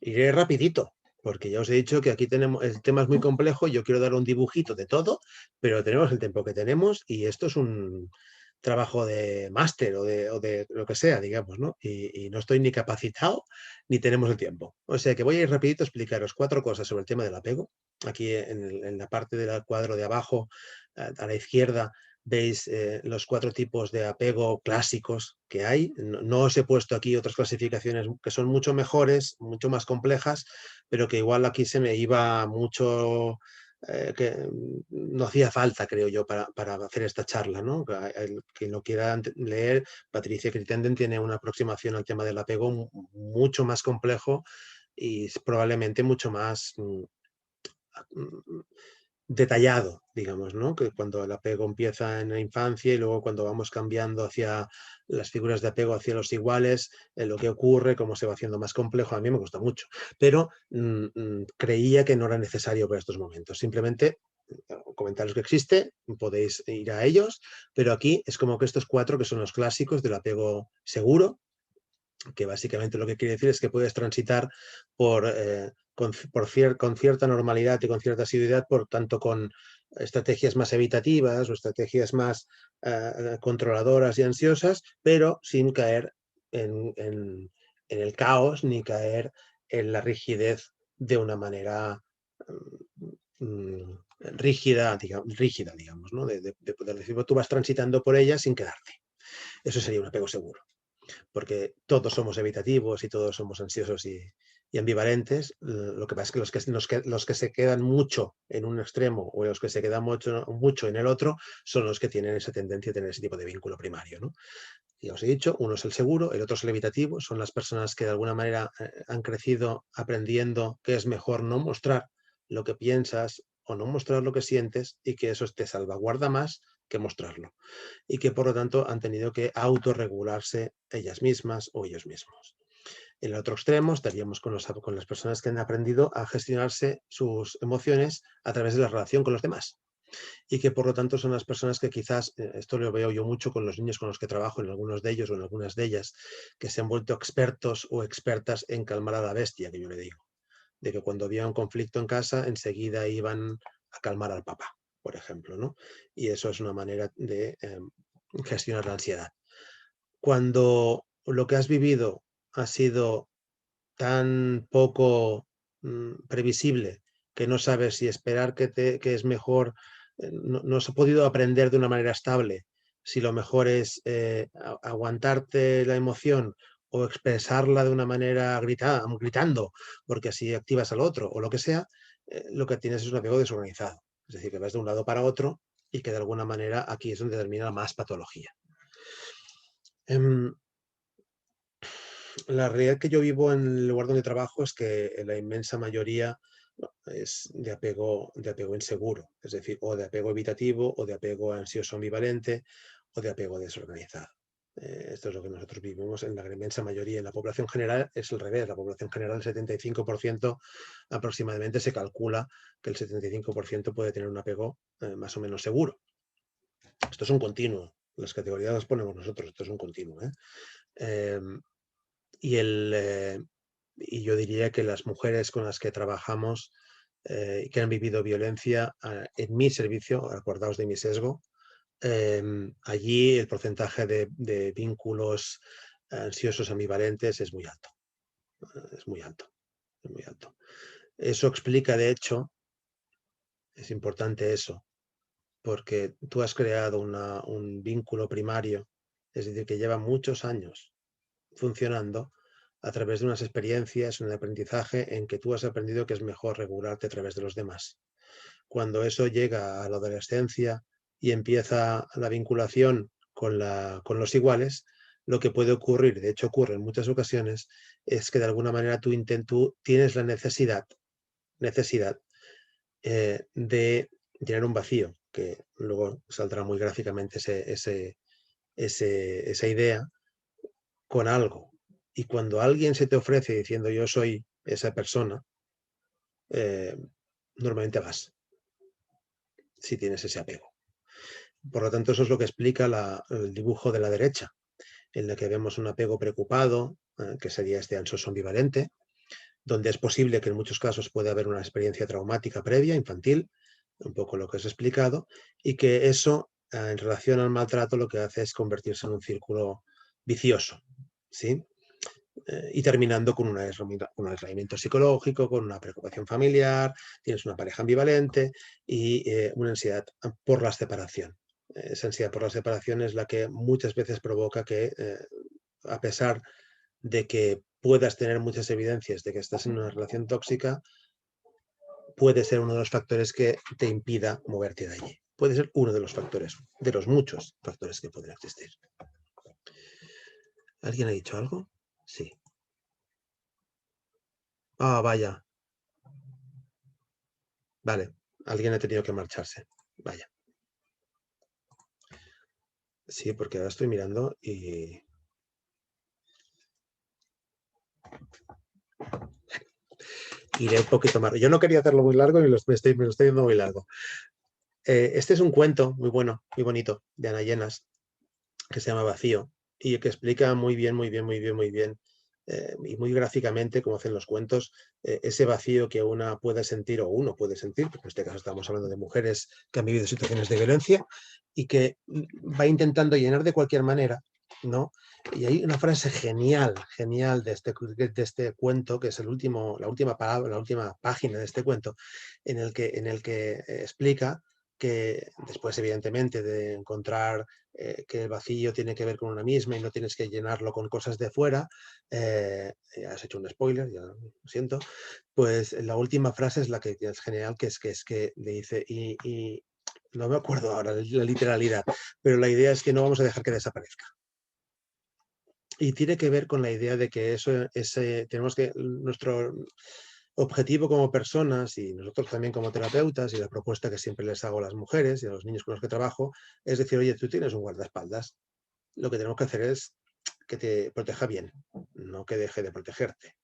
Iré rapidito, porque ya os he dicho que aquí tenemos, el tema es muy complejo, yo quiero dar un dibujito de todo, pero tenemos el tiempo que tenemos y esto es un trabajo de máster o de lo que sea, digamos, ¿no? Y no estoy ni capacitado ni tenemos el tiempo. O sea que voy a ir rapidito a explicaros 4 cosas sobre el tema del apego. Aquí en la parte del cuadro de abajo, a la izquierda, veis los 4 tipos de apego clásicos que hay. No os he puesto aquí otras clasificaciones que son mucho mejores, mucho más complejas, pero que igual aquí se me iba mucho, que no hacía falta, creo yo, para hacer esta charla, ¿no? Quien lo quiera leer, Patricia Crittenden tiene una aproximación al tema del apego mucho más complejo y probablemente mucho más detallado, digamos, ¿no? Que cuando el apego empieza en la infancia y luego cuando vamos cambiando hacia las figuras de apego hacia los iguales, lo que ocurre, cómo se va haciendo más complejo, a mí me gusta mucho, pero creía que no era necesario para estos momentos. Simplemente comentarios que existe, podéis ir a ellos, pero aquí es como que estos 4 que son los clásicos del apego seguro, que básicamente lo que quiere decir es que puedes transitar con cierta normalidad y con cierta asiduidad, por tanto con estrategias más evitativas o estrategias más controladoras y ansiosas, pero sin caer en el caos ni caer en la rigidez de una manera rígida, digamos, ¿no? De poder decir, tú vas transitando por ella sin quedarte. Eso sería un apego seguro, porque todos somos evitativos y todos somos ansiosos y ambivalentes. Lo que pasa es que los que se quedan mucho en un extremo o los que se quedan mucho en el otro son los que tienen esa tendencia a tener ese tipo de vínculo primario, ¿no? Ya os he dicho, uno es el seguro, el otro es el evitativo. Son las personas que de alguna manera han crecido aprendiendo que es mejor no mostrar lo que piensas o no mostrar lo que sientes y que eso te salvaguarda más que mostrarlo y que por lo tanto han tenido que autorregularse ellas mismas o ellos mismos. En el otro extremo estaríamos con las personas que han aprendido a gestionarse sus emociones a través de la relación con los demás y que por lo tanto son las personas que quizás, esto lo veo yo mucho con los niños con los que trabajo, en algunos de ellos o en algunas de ellas, que se han vuelto expertos o expertas en calmar a la bestia, que yo le digo, de que cuando había un conflicto en casa enseguida iban a calmar al papá, por ejemplo, ¿no? Y eso es una manera de gestionar la ansiedad. Cuando lo que has vivido ha sido tan poco previsible que no sabes si esperar que es mejor, no has podido aprender de una manera estable si lo mejor es aguantarte la emoción o expresarla de una manera gritando, porque así activas al otro o lo que sea, lo que tienes es un apego desorganizado. Es decir, que vas de un lado para otro y que de alguna manera aquí es donde termina más patología. Em, la realidad que yo vivo en el lugar donde trabajo es que la inmensa mayoría es de apego inseguro, es decir, o de apego evitativo, o de apego ansioso ambivalente, o de apego desorganizado. Esto es lo que nosotros vivimos en la inmensa mayoría. En la población general es al revés. La población general, el 75% aproximadamente, se calcula que el 75% puede tener un apego más o menos seguro. Esto es un continuo. Las categorías las ponemos nosotros. Esto es un continuo. Em, y yo diría que las mujeres con las que trabajamos que han vivido violencia en mi servicio, acordaos de mi sesgo, allí el porcentaje de vínculos ansiosos ambivalentes es muy alto. Es muy alto. Es muy alto. Eso explica, de hecho, es importante eso, porque tú has creado un vínculo primario, es decir, que lleva muchos años funcionando a través de unas experiencias, un aprendizaje en que tú has aprendido que es mejor regularte a través de los demás. Cuando eso llega a la adolescencia y empieza la vinculación con los iguales, lo que puede ocurrir, de hecho ocurre en muchas ocasiones, es que de alguna manera tú tienes la necesidad de llenar un vacío, que luego saldrá muy gráficamente esa idea, con algo. Y cuando alguien se te ofrece diciendo yo soy esa persona, eh, normalmente vas, si tienes ese apego. Por lo tanto, eso es lo que explica el dibujo de la derecha, en la que vemos un apego preocupado, que sería este ansioso ambivalente, donde es posible que en muchos casos puede haber una experiencia traumática previa, infantil, un poco lo que os he explicado, y que eso, en relación al maltrato, lo que hace es convertirse en un círculo vicioso, ¿sí? Y terminando con un aislamiento psicológico, con una preocupación familiar, tienes una pareja ambivalente y una ansiedad por la separación. Esa ansiedad por la separación es la que muchas veces provoca que, a pesar de que puedas tener muchas evidencias de que estás en una relación tóxica, puede ser uno de los factores que te impida moverte de allí. Puede ser uno de los factores, de los muchos factores que pueden existir. ¿Alguien ha dicho algo? Sí. Ah, vaya. Vale. Alguien ha tenido que marcharse. Vaya. Sí, porque ahora estoy mirando y... iré un poquito más. Yo no quería hacerlo muy largo y me lo estoy viendo muy largo. Este es un cuento muy bueno, muy bonito, de Ana Llenas, que se llama Vacío, y que explica muy bien, muy bien, muy bien, muy bien, y muy gráficamente, como hacen los cuentos, ese vacío que una puede sentir, o uno puede sentir, porque en este caso estamos hablando de mujeres que han vivido situaciones de violencia, y que va intentando llenar de cualquier manera, ¿no? Y hay una frase genial, genial de este cuento, que es la última palabra, la última página de este cuento, en el que explica que después, evidentemente, de encontrar que el vacío tiene que ver con una misma y no tienes que llenarlo con cosas de fuera, ya has hecho un spoiler, ya lo siento, pues la última frase es la que es genial, que le dice, y no me acuerdo ahora la literalidad, pero la idea es que no vamos a dejar que desaparezca. Y tiene que ver con la idea de que tenemos que, nuestro objetivo como personas y nosotros también como terapeutas, y la propuesta que siempre les hago a las mujeres y a los niños con los que trabajo, es decir, oye, tú tienes un guardaespaldas, lo que tenemos que hacer es que te proteja bien, no que deje de protegerte.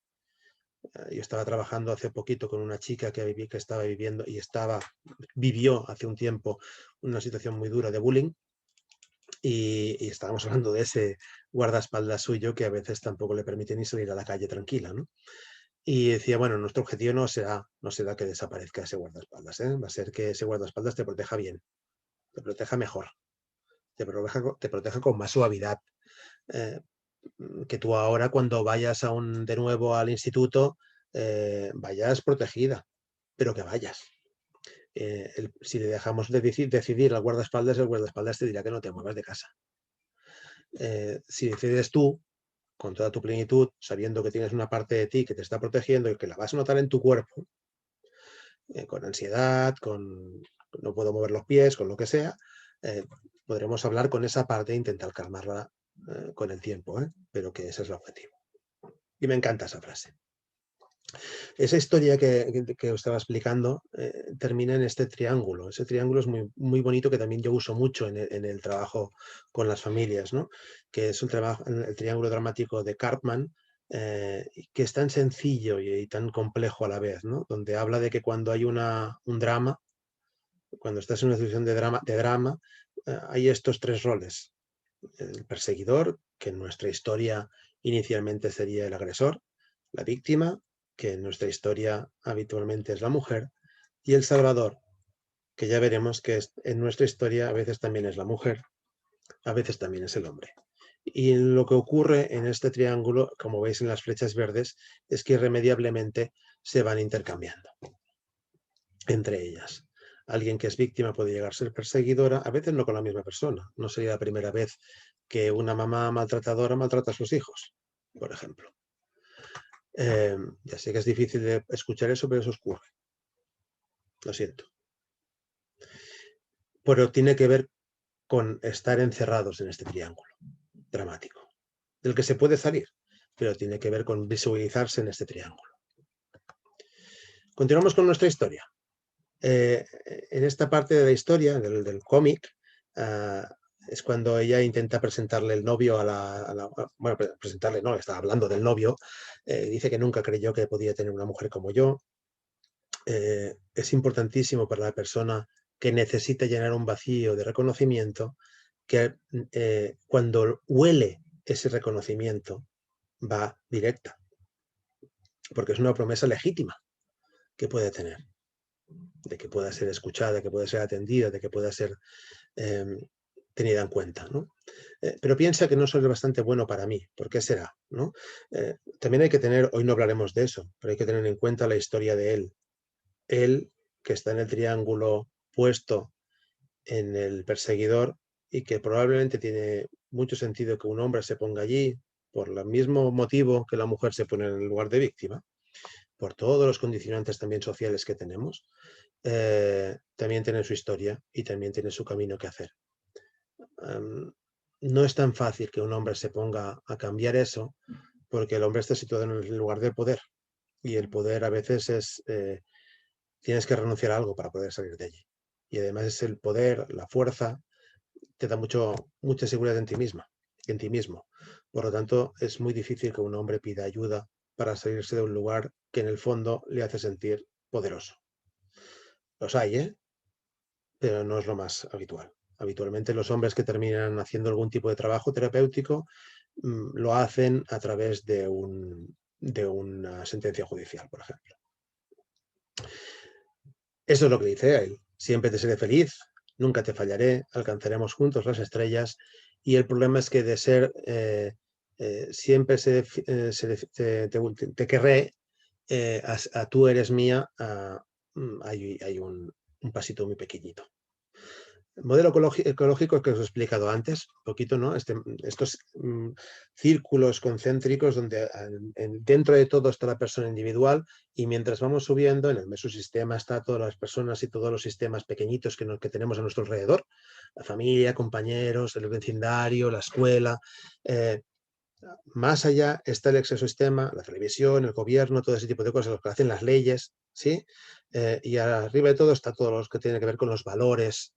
Yo estaba trabajando hace poquito con una chica que estaba viviendo vivió hace un tiempo una situación muy dura de bullying, y estábamos hablando de ese guardaespaldas suyo que a veces tampoco le permite ni salir a la calle tranquila, ¿no? Y decía, bueno, nuestro objetivo no será que desaparezca ese guardaespaldas, ¿eh? Va a ser que ese guardaespaldas te proteja bien, te proteja mejor. te proteja con más suavidad. Eh, que tú ahora cuando vayas de nuevo al instituto, vayas protegida, pero que vayas. Si le dejamos decidir al guardaespaldas, el guardaespaldas te dirá que no te muevas de casa. Si decides tú, con toda tu plenitud, sabiendo que tienes una parte de ti que te está protegiendo y que la vas a notar en tu cuerpo, con ansiedad, no puedo mover los pies, con lo que sea, podremos hablar con esa parte e intentar calmarla con el tiempo, pero que ese es el objetivo. Y me encanta esa frase. Esa historia que os estaba explicando termina en este triángulo. Ese triángulo es muy, muy bonito, que también yo uso mucho en el trabajo con las familias, ¿no? Que es el triángulo dramático de Karpman, que es tan sencillo y tan complejo a la vez, ¿no? Donde habla de que cuando hay un drama, cuando estás en una situación de drama, hay estos tres roles. El perseguidor, que en nuestra historia inicialmente sería el agresor; la víctima, que en nuestra historia habitualmente es la mujer; y el salvador, que ya veremos que en nuestra historia a veces también es la mujer, a veces también es el hombre. Y lo que ocurre en este triángulo, como veis en las flechas verdes, es que irremediablemente se van intercambiando entre ellas. Alguien que es víctima puede llegar a ser perseguidora, a veces no con la misma persona. No sería la primera vez que una mamá maltratadora maltrata a sus hijos, por ejemplo. Ya sé que es difícil de escuchar eso, pero eso ocurre. Lo siento. Pero tiene que ver con estar encerrados en este triángulo dramático, del que se puede salir, pero tiene que ver con visualizarse en este triángulo. Continuamos con nuestra historia. En esta parte de la historia, del cómic, es cuando ella intenta presentarle el novio bueno, presentarle, no, está hablando del novio, dice que nunca creyó que podía tener una mujer como yo. Es importantísimo para la persona que necesita llenar un vacío de reconocimiento, que cuando huele ese reconocimiento va directa, porque es una promesa legítima que puede tener, de que pueda ser escuchada, de que pueda ser atendida, de que pueda ser tenida en cuenta, ¿no? Pero piensa que no soy bastante bueno para mí. ¿Por qué será? ¿No? También hay que tener, hoy no hablaremos de eso, pero hay que tener en cuenta la historia de él. Él, que está en el triángulo puesto en el perseguidor, y que probablemente tiene mucho sentido que un hombre se ponga allí por el mismo motivo que la mujer se pone en el lugar de víctima, por todos los condicionantes también sociales que tenemos. También tiene su historia y también tiene su camino que hacer. No es tan fácil que un hombre se ponga a cambiar eso, porque el hombre está situado en el lugar del poder, y el poder a veces es, tienes que renunciar a algo para poder salir de allí. Y además es el poder, la fuerza, te da mucha seguridad en ti misma, en ti mismo. Por lo tanto, es muy difícil que un hombre pida ayuda para salirse de un lugar que en el fondo le hace sentir poderoso. Los hay, pero no es lo más habitual. Habitualmente los hombres que terminan haciendo algún tipo de trabajo terapéutico lo hacen a través de una sentencia judicial, por ejemplo. Eso es lo que dice él. Siempre te seré feliz, nunca te fallaré, alcanzaremos juntos las estrellas. Y el problema es que de ser siempre te querré, a tú eres mía, hay un pasito muy pequeñito. El modelo ecológico que os he explicado antes, un poquito, ¿no? Estos círculos concéntricos donde dentro de todo está la persona individual, y mientras vamos subiendo en el mesosistema está todas las personas y todos los sistemas pequeñitos que tenemos a nuestro alrededor: la familia, compañeros, el vecindario, la escuela. Más allá está el exosistema, la televisión, el gobierno, todo ese tipo de cosas, lo que hacen las leyes, ¿sí? Y arriba de todo está todo lo que tiene que ver con los valores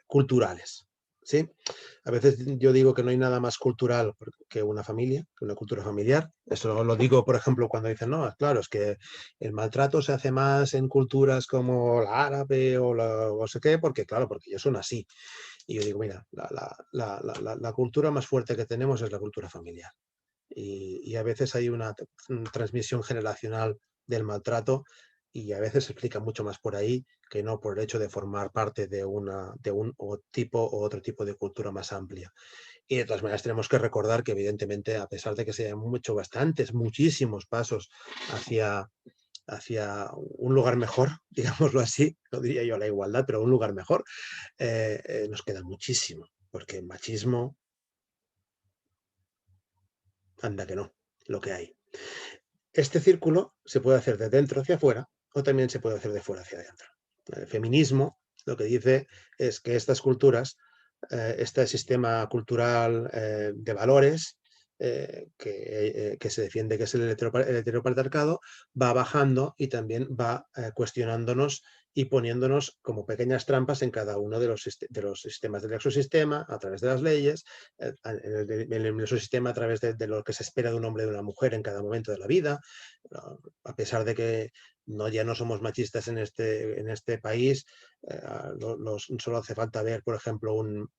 culturales, ¿sí? A veces yo digo que no hay nada más cultural que una familia, que una cultura familiar. Eso lo digo, por ejemplo, cuando dicen, no, claro, es que el maltrato se hace más en culturas como la árabe o no sé qué, porque claro, porque ellos son así. Y yo digo, mira, la cultura más fuerte que tenemos es la cultura familiar. Y a veces hay una transmisión generacional del maltrato y a veces se explica mucho más por ahí que no por el hecho de formar parte de un tipo o otro tipo de cultura más amplia. Y de todas maneras tenemos que recordar que evidentemente, a pesar de que se han hecho muchísimos pasos hacia, hacia un lugar mejor, digámoslo así, no diría yo la igualdad, pero un lugar mejor, nos queda muchísimo, porque el machismo, anda que no, lo que hay. Este círculo se puede hacer de dentro hacia afuera o también se puede hacer de fuera hacia adentro. El feminismo lo que dice es que estas culturas, este sistema cultural de valores que se defiende, que es el heteropatriarcado, va bajando y también va cuestionándonos y poniéndonos como pequeñas trampas en cada uno de los sistemas del exosistema, a través de las leyes, en el exosistema a través de lo que se espera de un hombre y de una mujer en cada momento de la vida, a pesar de que ya no somos machistas en este país, solo hace falta ver, por ejemplo, un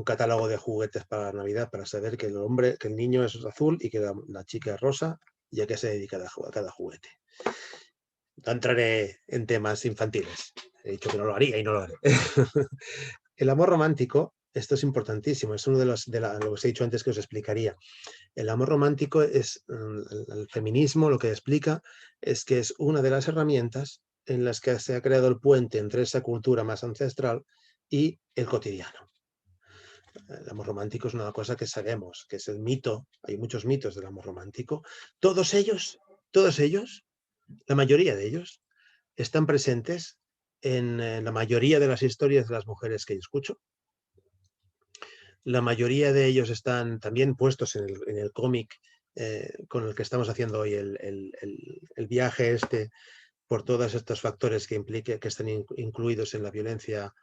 catálogo de juguetes para la Navidad para saber que el niño es azul y que la chica es rosa y a qué se dedica cada juguete. No entraré en temas infantiles. He dicho que no lo haría y no lo haré. El amor romántico, esto es importantísimo, es uno de lo que os he dicho antes que os explicaría. El amor romántico es el feminismo, lo que explica es que es una de las herramientas en las que se ha creado el puente entre esa cultura más ancestral y el cotidiano. El amor romántico es una cosa que sabemos, que es el mito, hay muchos mitos del amor romántico. Todos ellos, la mayoría de ellos, están presentes en la mayoría de las historias de las mujeres que yo escucho. La mayoría de ellos están también puestos en el cómic con el que estamos haciendo hoy el viaje por todos estos factores que están incluidos en la violencia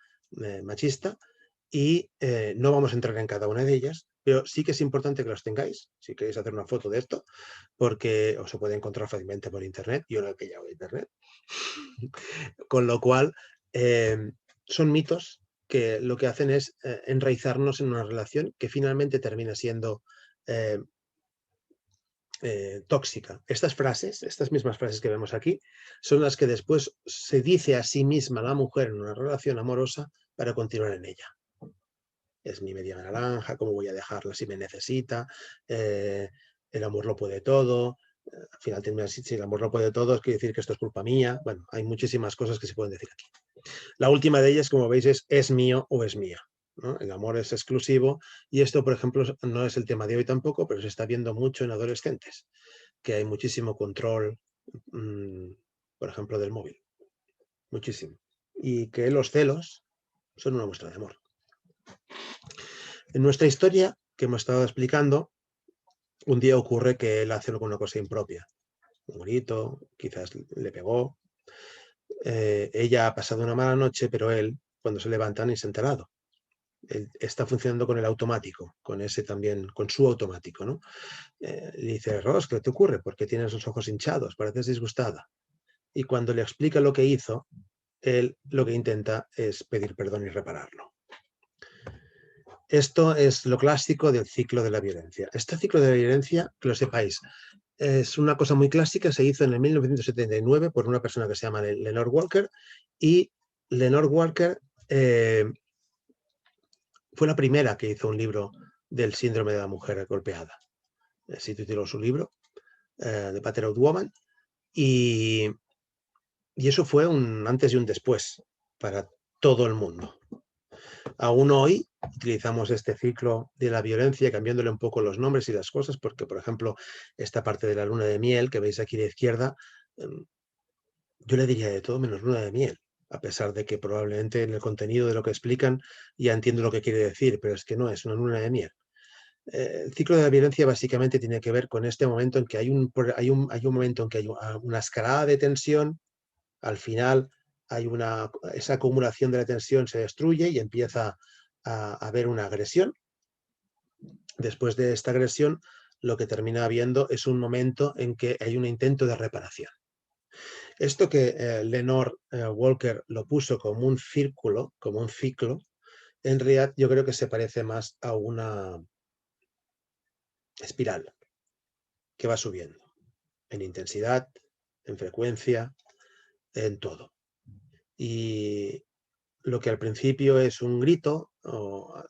machista. Y no vamos a entrar en cada una de ellas, pero sí que es importante que los tengáis, si queréis hacer una foto de esto, porque os se puede encontrar fácilmente por internet. Yo no he pillado internet. Con lo cual, son mitos que lo que hacen es enraizarnos en una relación que finalmente termina siendo tóxica. Estas mismas frases que vemos aquí, son las que después se dice a sí misma la mujer en una relación amorosa para continuar en ella. Es mi media naranja, ¿cómo voy a dejarla si me necesita? El amor lo puede todo. Al final, si el amor lo puede todo, quiere decir que esto es culpa mía. Bueno, hay muchísimas cosas que se pueden decir aquí. La última de ellas, como veis, es mío o es mía, ¿no? El amor es exclusivo y esto, por ejemplo, no es el tema de hoy tampoco, pero se está viendo mucho en adolescentes, que hay muchísimo control, por ejemplo, del móvil. Muchísimo. Y que los celos son una muestra de amor. En nuestra historia, que hemos estado explicando, un día ocurre que él hace alguna cosa impropia. Un grito, quizás le pegó. Ella ha pasado una mala noche, pero él, cuando se levanta, ni se ha enterado. Él está funcionando con el automático, con su automático, ¿no? Le dice, Ross, ¿qué te ocurre? ¿Por qué tienes los ojos hinchados? Pareces disgustada. Y cuando le explica lo que hizo, él lo que intenta es pedir perdón y repararlo. Esto es lo clásico del ciclo de la violencia. Este ciclo de la violencia, que lo sepáis, es una cosa muy clásica, se hizo en el 1979 por una persona que se llama Lenore Walker, y Lenore Walker fue la primera que hizo un libro del síndrome de la mujer golpeada. Así tituló su libro, The Battered Woman, y eso fue un antes y un después para todo el mundo. Aún hoy utilizamos este ciclo de la violencia, cambiándole un poco los nombres y las cosas, porque, por ejemplo, esta parte de la luna de miel que veis aquí a la izquierda, yo le diría de todo menos luna de miel, a pesar de que probablemente en el contenido de lo que explican ya entiendo lo que quiere decir, pero es que no es una luna de miel. El ciclo de la violencia básicamente tiene que ver con este momento en que hay un momento en que hay una escalada de tensión, al final esa acumulación de la tensión se destruye y empieza a haber una agresión. Después de esta agresión, lo que termina habiendo es un momento en que hay un intento de reparación. Esto que Lenore Walker lo puso como un círculo, como un ciclo, en realidad yo creo que se parece más a una espiral que va subiendo en intensidad, en frecuencia, en todo. Y lo que al principio es un grito,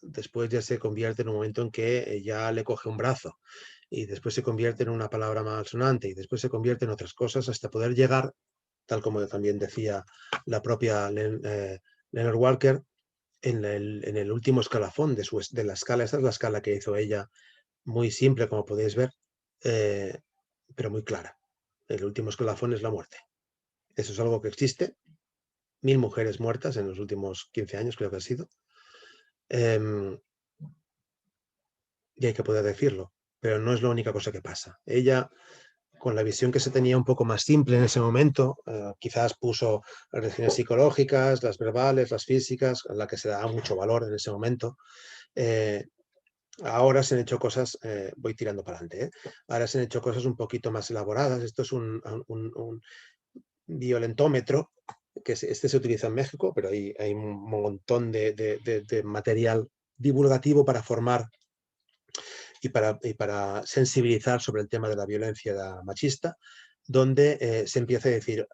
después ya se convierte en un momento en que ya le coge un brazo, y después se convierte en una palabra malsonante, y después se convierte en otras cosas hasta poder llegar, tal como también decía la propia Leonard Walker, en el último escalafón de la escala. Esta es la escala que hizo ella, muy simple, como podéis ver, eh, pero muy clara. El último escalafón es la muerte. Eso es algo que existe. 1000 mujeres muertas en los últimos 15 años, creo que ha sido. Y hay que poder decirlo, pero no es la única cosa que pasa. Ella, con la visión que se tenía un poco más simple en ese momento, quizás puso las reacciones psicológicas, las verbales, las físicas, a la que se da mucho valor en ese momento. Ahora se han hecho cosas, voy tirando para adelante, ahora se han hecho cosas un poquito más elaboradas. Esto es un violentómetro, que este se utiliza en México, pero hay un montón de material divulgativo para formar y para sensibilizar sobre el tema de la violencia machista, donde se empieza a decir,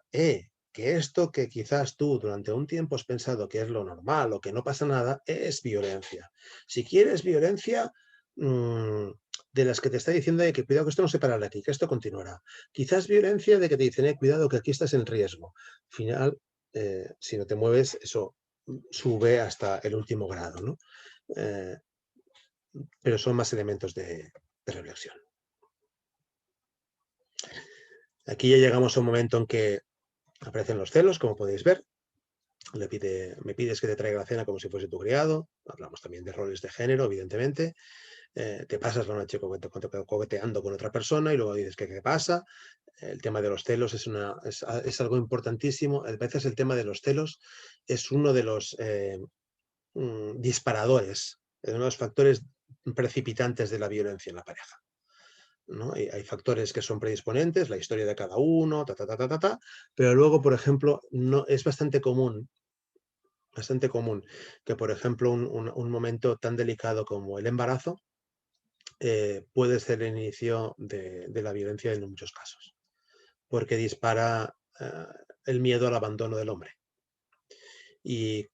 que esto que quizás tú durante un tiempo has pensado que es lo normal o que no pasa nada, es violencia. Si quieres violencia, de las que te está diciendo que cuidado que esto no se parará aquí, que esto continuará. Quizás violencia de que te dicen, cuidado que aquí estás en riesgo. Al final, si no te mueves, eso sube hasta el último grado, ¿no? Pero son más elementos de reflexión. Aquí ya llegamos a un momento en que aparecen los celos, como podéis ver. Me pides que te traiga la cena como si fuese tu criado. Hablamos también de roles de género, evidentemente. Te pasas la noche coqueteando con otra persona y luego dices que qué pasa. El tema de los celos es algo importantísimo. A veces el tema de los celos es uno de los disparadores, es uno de los factores precipitantes de la violencia en la pareja, ¿no? Hay factores que son predisponentes, la historia de cada uno, pero luego, por ejemplo, no, es bastante común que, por ejemplo, un momento tan delicado como el embarazo puede ser el inicio de la violencia en muchos casos, porque dispara el miedo al abandono del hombre. Y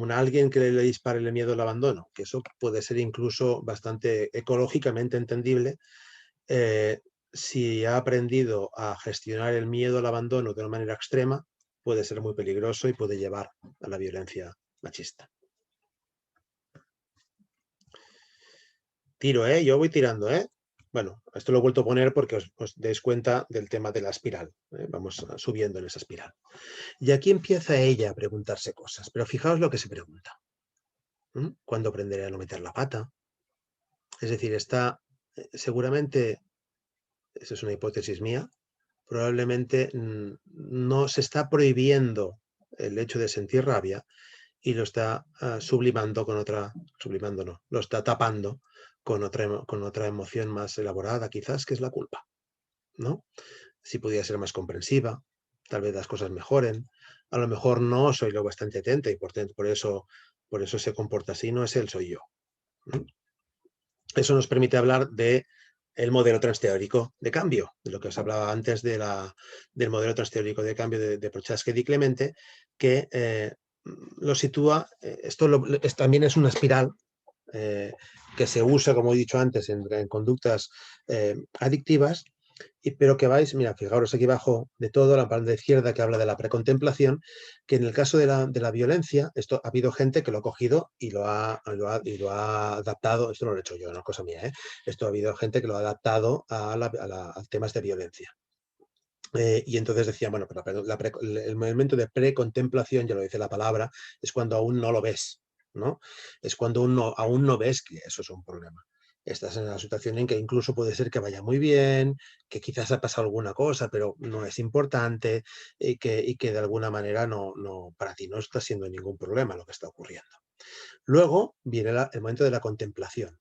alguien que le dispare el miedo al abandono, que eso puede ser incluso bastante ecológicamente entendible, si ha aprendido a gestionar el miedo al abandono de una manera extrema, puede ser muy peligroso y puede llevar a la violencia machista. Tiro, yo voy tirando, Bueno, esto lo he vuelto a poner porque os deis cuenta del tema de la espiral. Vamos subiendo en esa espiral. Y aquí empieza ella a preguntarse cosas, pero fijaos lo que se pregunta. ¿Cuándo aprenderé a no meter la pata? Es decir, está seguramente, esa es una hipótesis mía, probablemente no se está prohibiendo el hecho de sentir rabia y lo está sublimando con otra, sublimando no, lo está tapando con otra emoción más elaborada, quizás, que es la culpa, ¿no? Si pudiera ser más comprensiva, tal vez las cosas mejoren. A lo mejor no soy lo bastante atenta y por eso se comporta así, no es él, soy yo. Eso nos permite hablar de el modelo transteórico de cambio, de lo que os hablaba antes del modelo transteórico de cambio de Prochaska y Di Clemente, que lo sitúa, también es una espiral que se usa, como he dicho antes, en conductas adictivas, pero que vais, mira, fijaros aquí abajo de todo, la parte izquierda que habla de la precontemplación, que en el caso de la violencia, esto ha habido gente que lo ha cogido y lo ha adaptado, esto no lo he hecho yo, no es cosa mía, esto ha habido gente que lo ha adaptado a temas de violencia. Y entonces decían, bueno, pero el momento de precontemplación, ya lo dice la palabra, es cuando aún no lo ves, ¿no? Es cuando aún no ves que eso es un problema. Estás en una situación en que incluso puede ser que vaya muy bien, que quizás ha pasado alguna cosa, pero no es importante y que de alguna manera para ti no está siendo ningún problema lo que está ocurriendo. Luego viene el momento de la contemplación.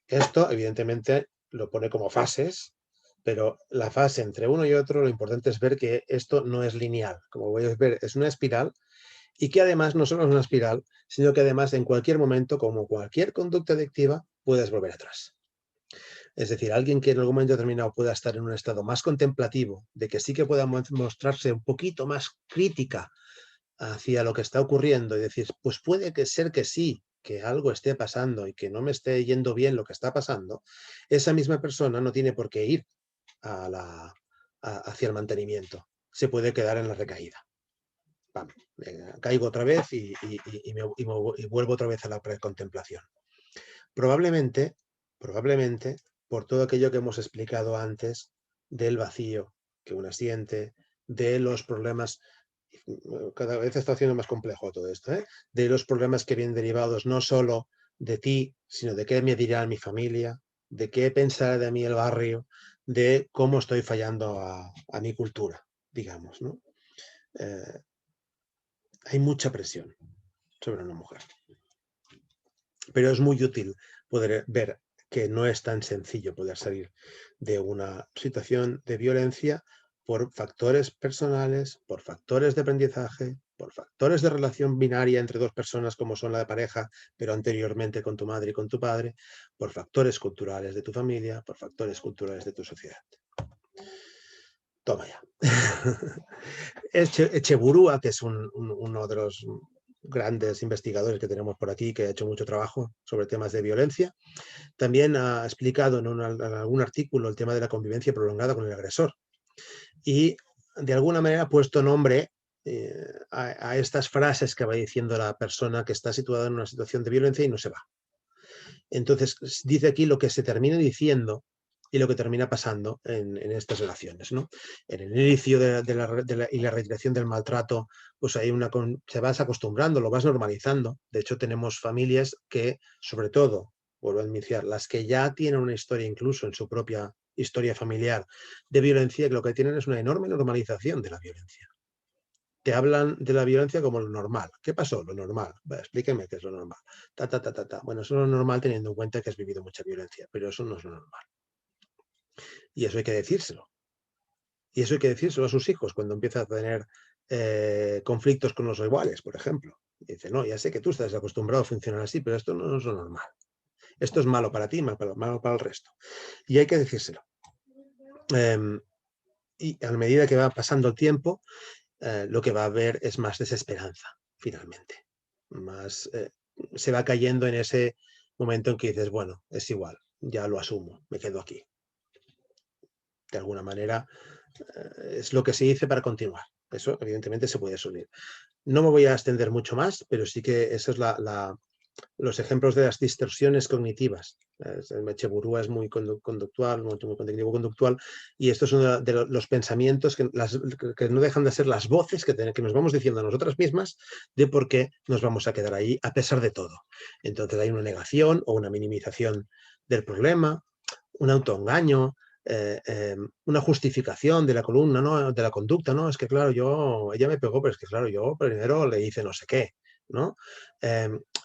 Esto, evidentemente, lo pone como fases, pero la fase entre uno y otro, lo importante es ver que esto no es lineal. Como podéis ver, es una espiral y que además no solo es una espiral, sino que además en cualquier momento, como cualquier conducta adictiva, puedes volver atrás. Es decir, alguien que en algún momento determinado pueda estar en un estado más contemplativo, de que sí que pueda mostrarse un poquito más crítica hacia lo que está ocurriendo y decir, pues puede que ser que sí, que algo esté pasando y que no me esté yendo bien lo que está pasando, esa misma persona no tiene por qué ir hacia el mantenimiento. Se puede quedar en la recaída. Pam, caigo otra vez y vuelvo otra vez a la precontemplación. Probablemente, por todo aquello que hemos explicado antes del vacío que uno siente, de los problemas, cada vez está haciendo más complejo todo esto, de los problemas que vienen derivados no solo de ti, sino de qué me dirá mi familia, de qué pensará de mí el barrio, de cómo estoy fallando a mi cultura, digamos, ¿no? Hay mucha presión sobre una mujer. Pero es muy útil poder ver que no es tan sencillo poder salir de una situación de violencia por factores personales, por factores de aprendizaje, por factores de relación binaria entre dos personas como son la de pareja, pero anteriormente con tu madre y con tu padre, por factores culturales de tu familia, por factores culturales de tu sociedad. Toma ya. Echeburúa, que es uno de los grandes investigadores que tenemos por aquí, que ha hecho mucho trabajo sobre temas de violencia, también ha explicado en algún artículo el tema de la convivencia prolongada con el agresor y de alguna manera ha puesto nombre a estas frases que va diciendo la persona que está situada en una situación de violencia y no se va. Entonces, dice aquí lo que se termina diciendo y lo que termina pasando en estas relaciones, ¿no? En el inicio y la reiteración del maltrato, pues hay se vas acostumbrando, lo vas normalizando. De hecho, tenemos familias que, sobre todo, vuelvo a iniciar, las que ya tienen una historia incluso en su propia historia familiar de violencia, que lo que tienen es una enorme normalización de la violencia. Te hablan de la violencia como lo normal. ¿Qué pasó? Lo normal. Explíqueme qué es lo normal. Bueno, eso es lo normal teniendo en cuenta que has vivido mucha violencia, pero eso no es lo normal. Y eso hay que decírselo. Y eso hay que decírselo a sus hijos cuando empieza a tener conflictos con los iguales, por ejemplo. Y dice, no, ya sé que tú estás acostumbrado a funcionar así, pero esto no es lo normal. Esto es malo para ti, malo para el resto. Y hay que decírselo. Y a medida que va pasando el tiempo, lo que va a haber es más desesperanza, finalmente. Se va cayendo en ese momento en que dices, bueno, es igual, ya lo asumo, me quedo aquí. De alguna manera, es lo que se dice para continuar. Eso, evidentemente, se puede asumir. No me voy a extender mucho más, pero sí que eso es los ejemplos de las distorsiones cognitivas. El Echeburúa es muy conductual, muy cognitivo-conductual, y estos son de los pensamientos que no dejan de ser las voces que nos vamos diciendo a nosotras mismas de por qué nos vamos a quedar ahí a pesar de todo. Entonces hay una negación o una minimización del problema, un autoengaño, una justificación de la columna, ¿no? De la conducta, ¿no? Es que claro, ella me pegó, pero es que claro, yo primero le hice no sé qué, ¿no?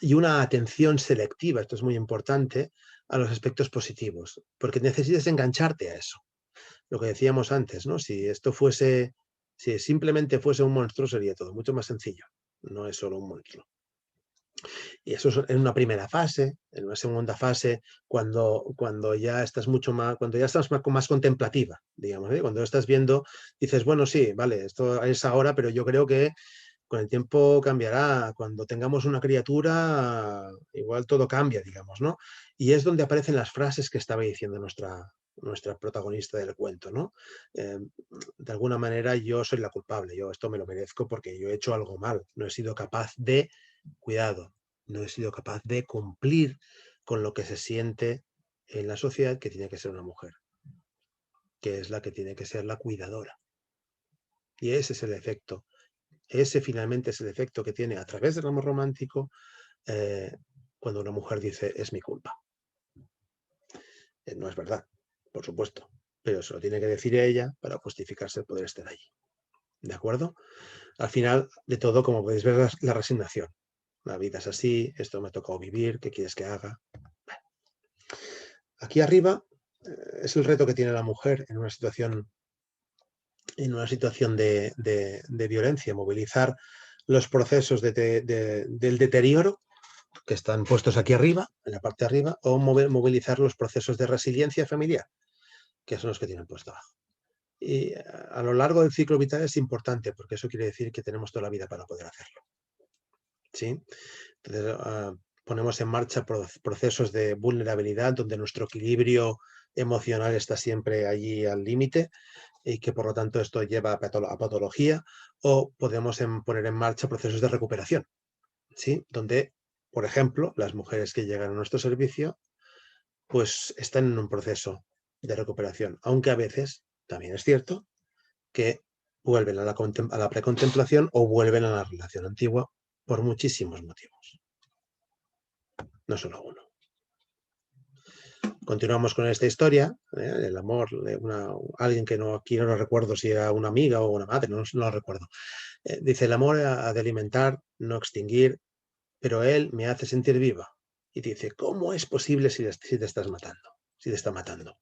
Y una atención selectiva, esto es muy importante, a los aspectos positivos, porque necesitas engancharte a eso. Lo que decíamos antes, ¿no? Si simplemente fuese un monstruo, sería todo mucho más sencillo. No es solo un monstruo. Y eso es en una primera fase. En una segunda fase, cuando ya estás cuando ya estás más contemplativa, digamos, ¿eh? Cuando estás viendo, dices, bueno, sí, vale, esto es ahora, pero yo creo que con el tiempo cambiará. Cuando tengamos una criatura, igual todo cambia, digamos, ¿no? Y es donde aparecen las frases que estaba diciendo nuestra protagonista del cuento, ¿no? De alguna manera yo soy la culpable, yo esto me lo merezco porque yo he hecho algo mal, no he sido capaz de, cuidado, no he sido capaz de cumplir con lo que se siente en la sociedad que tiene que ser una mujer, que es la que tiene que ser la cuidadora. Y ese es el efecto. Ese finalmente es el efecto que tiene a través del amor romántico cuando una mujer dice es mi culpa. No es verdad, por supuesto, pero se lo tiene que decir ella para justificarse el poder estar allí. ¿De acuerdo? Al final de todo, como podéis ver, la resignación. La vida es así, esto me ha tocado vivir, ¿qué quieres que haga? Aquí arriba es el reto que tiene la mujer en una situación de violencia, movilizar los procesos del deterioro que están puestos aquí arriba, en la parte de arriba, o movilizar los procesos de resiliencia familiar, que son los que tienen puesto abajo. Y a lo largo del ciclo vital es importante, porque eso quiere decir que tenemos toda la vida para poder hacerlo. ¿Sí? Entonces, ponemos en marcha procesos de vulnerabilidad donde nuestro equilibrio emocional está siempre allí al límite y que por lo tanto esto lleva a patología, o podemos poner en marcha procesos de recuperación, ¿sí? Donde, por ejemplo, las mujeres que llegan a nuestro servicio pues están en un proceso de recuperación, aunque a veces también es cierto que vuelven a la precontemplación o vuelven a la relación antigua por muchísimos motivos, no solo uno. Continuamos con esta historia, el amor de alguien que aquí no lo recuerdo si era una amiga o una madre, no lo recuerdo. Dice, el amor ha de alimentar, no extinguir, pero él me hace sentir viva. Y dice, ¿cómo es posible si te estás matando? Si te está matando.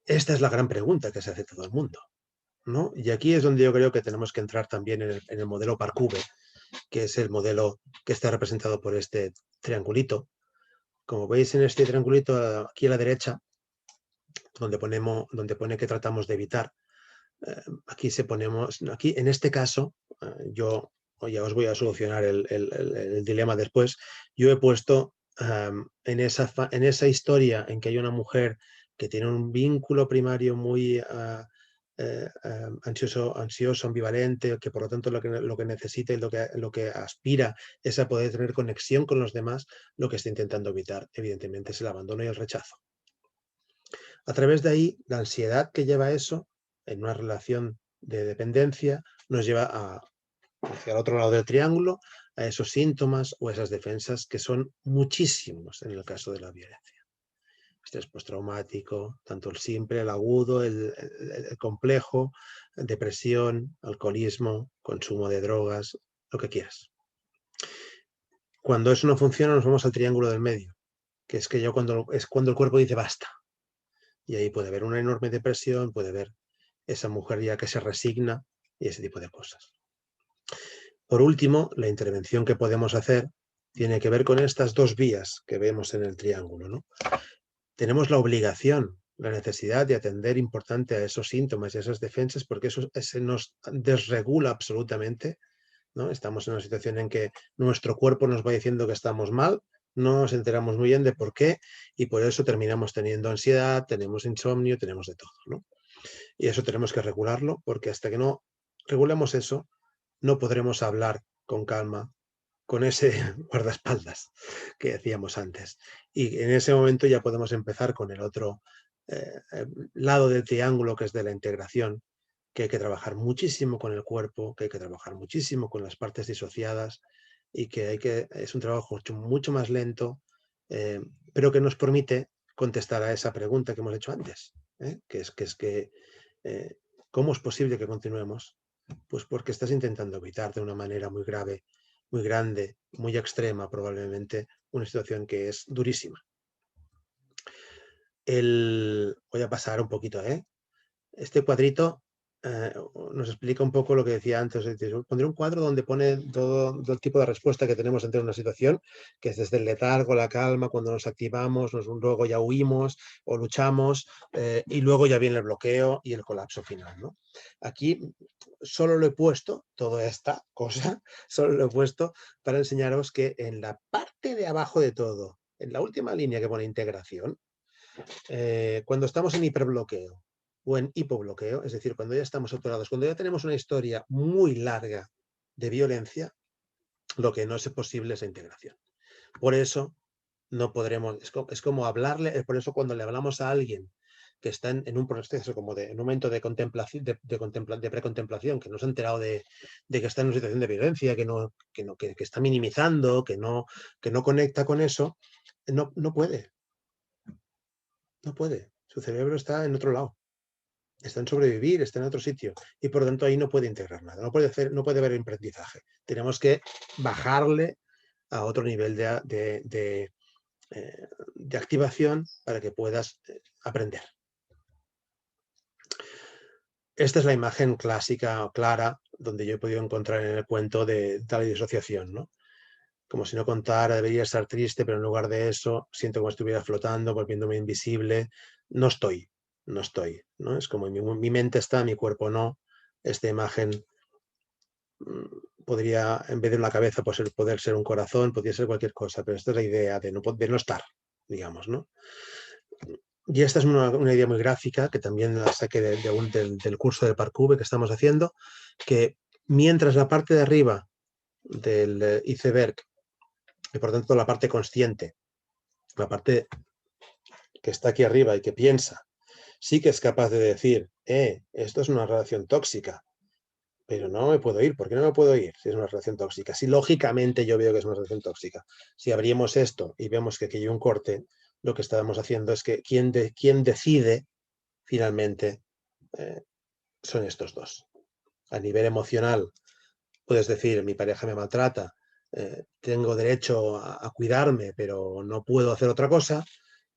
Esta es la gran pregunta que se hace todo el mundo, ¿no? Y aquí es donde yo creo que tenemos que entrar también en el modelo Parcube, que es el modelo que está representado por este triangulito. Como veis en este triangulito aquí a la derecha, donde pone que tratamos de evitar, aquí en este caso, yo ya os voy a solucionar el dilema después, yo he puesto en esa historia en que hay una mujer que tiene un vínculo primario muy ansioso, ambivalente, que por lo tanto lo que necesita y lo que aspira es a poder tener conexión con los demás, lo que está intentando evitar, evidentemente, es el abandono y el rechazo. A través de ahí, la ansiedad que lleva eso, en una relación de dependencia, nos lleva hacia el otro lado del triángulo, a esos síntomas o esas defensas que son muchísimos en el caso de la violencia. Estrés postraumático, tanto el simple, el agudo, el complejo, depresión, alcoholismo, consumo de drogas, lo que quieras. Cuando eso no funciona, nos vamos al triángulo del medio, que es cuando el cuerpo dice basta. Y ahí puede haber una enorme depresión, puede haber esa mujer ya que se resigna y ese tipo de cosas. Por último, la intervención que podemos hacer tiene que ver con estas dos vías que vemos en el triángulo, ¿no? Tenemos la obligación, la necesidad de atender importante a esos síntomas y a esas defensas, porque eso se nos desregula absolutamente, ¿no? Estamos en una situación en que nuestro cuerpo nos va diciendo que estamos mal, no nos enteramos muy bien de por qué y por eso terminamos teniendo ansiedad, tenemos insomnio, tenemos de todo, ¿no? Y eso tenemos que regularlo, porque hasta que no regulemos eso, no podremos hablar con calma con ese guardaespaldas que decíamos antes. Y en ese momento ya podemos empezar con el otro lado del triángulo, que es de la integración, que hay que trabajar muchísimo con el cuerpo, que hay que trabajar muchísimo con las partes disociadas y es un trabajo mucho más lento, pero que nos permite contestar a esa pregunta que hemos hecho antes, que es que ¿cómo es posible que continuemos? Pues porque estás intentando evitar de una manera muy grave, muy grande, muy extrema probablemente, una situación que es durísima. Voy a pasar un poquito, Este cuadrito nos explica un poco lo que decía antes. Pondré un cuadro donde pone todo el tipo de respuesta que tenemos ante una situación, que es desde el letargo, la calma, cuando nos activamos, luego ya huimos o luchamos, y luego ya viene el bloqueo y el colapso final, ¿no? Aquí solo lo he puesto, toda esta cosa, solo lo he puesto para enseñaros que en la parte de abajo de todo, en la última línea que pone integración, cuando estamos en hiperbloqueo o en hipobloqueo, es decir, cuando ya estamos saturados, cuando ya tenemos una historia muy larga de violencia, lo que no es posible es la integración. Por eso no podremos, es como hablarle, por eso cuando le hablamos a alguien que está en un proceso como en un momento de contemplación, de precontemplación, que no se ha enterado de que está en una situación de violencia, que está minimizando, que no conecta con eso, no puede. No puede. Su cerebro está en otro lado. Está en sobrevivir, está en otro sitio. Y por lo tanto ahí no puede integrar nada. No puede haber aprendizaje. Tenemos que bajarle a otro nivel de activación para que puedas aprender. Esta es la imagen clásica o clara donde yo he podido encontrar en el cuento de tal disociación, ¿no? como si no contara, debería estar triste, pero en lugar de eso siento como si estuviera flotando, volviéndome invisible. No estoy, ¿no? Es como mi mente está, mi cuerpo no. Esta imagen podría, en vez de una cabeza, poder ser un corazón, podría ser cualquier cosa, pero esta es la idea de no estar, digamos, ¿no? Y esta es una idea muy gráfica, que también la saqué del curso del Parkour que estamos haciendo, que mientras la parte de arriba del iceberg, y por tanto la parte consciente, la parte que está aquí arriba y que piensa, sí que es capaz de decir, esto es una relación tóxica, pero no me puedo ir. ¿Por qué no me puedo ir si es una relación tóxica? Si lógicamente yo veo que es una relación tóxica. Si abrimos esto y vemos que aquí hay un corte, lo que estábamos haciendo es que quien decide finalmente son estos dos. A nivel emocional, puedes decir, mi pareja me maltrata, tengo derecho a cuidarme, pero no puedo hacer otra cosa.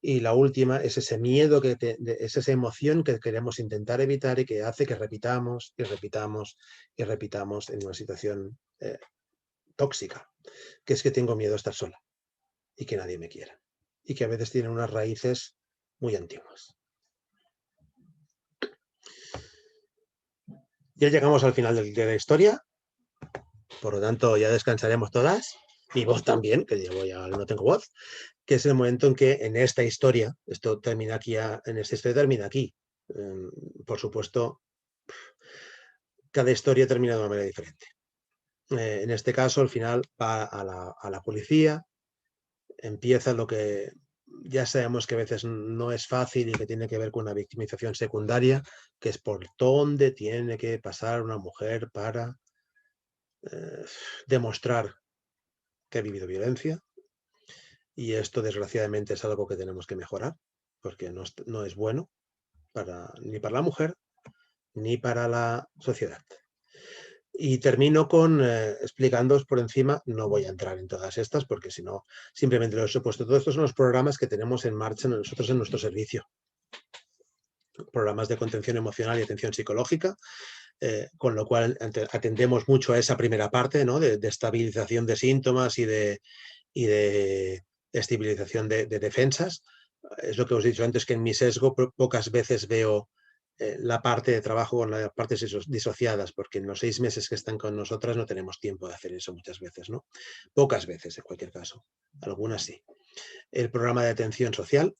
Y la última es ese miedo, es esa emoción que queremos intentar evitar y que hace que repitamos y repitamos y repitamos en una situación tóxica, que es que tengo miedo a estar sola y que nadie me quiera. Y que a veces tienen unas raíces muy antiguas. Ya llegamos al final de la historia, por lo tanto ya descansaremos todas, mi voz también, que ya no tengo voz, que es el momento en que en esta historia, esto termina aquí, en esta historia termina aquí. Por supuesto, cada historia termina de una manera diferente. En este caso, al final va a la policía, empieza lo que ya sabemos que a veces no es fácil y que tiene que ver con una victimización secundaria, que es por dónde tiene que pasar una mujer para demostrar que ha vivido violencia. Y esto, desgraciadamente, es algo que tenemos que mejorar, porque no es bueno ni para la mujer ni para la sociedad. Y termino con explicándoos por encima, no voy a entrar en todas estas porque si no, simplemente lo he puesto. Todos estos son los programas que tenemos en marcha nosotros en nuestro servicio. Programas de contención emocional y atención psicológica, con lo cual atendemos mucho a esa primera parte, ¿no? de estabilización de síntomas y de estabilización de defensas. Es lo que os he dicho antes, que en mi sesgo pocas veces veo la parte de trabajo con las partes disociadas, porque en los 6 meses que están con nosotras no tenemos tiempo de hacer eso muchas veces, ¿no? Pocas veces, en cualquier caso. Algunas sí. El programa de atención social,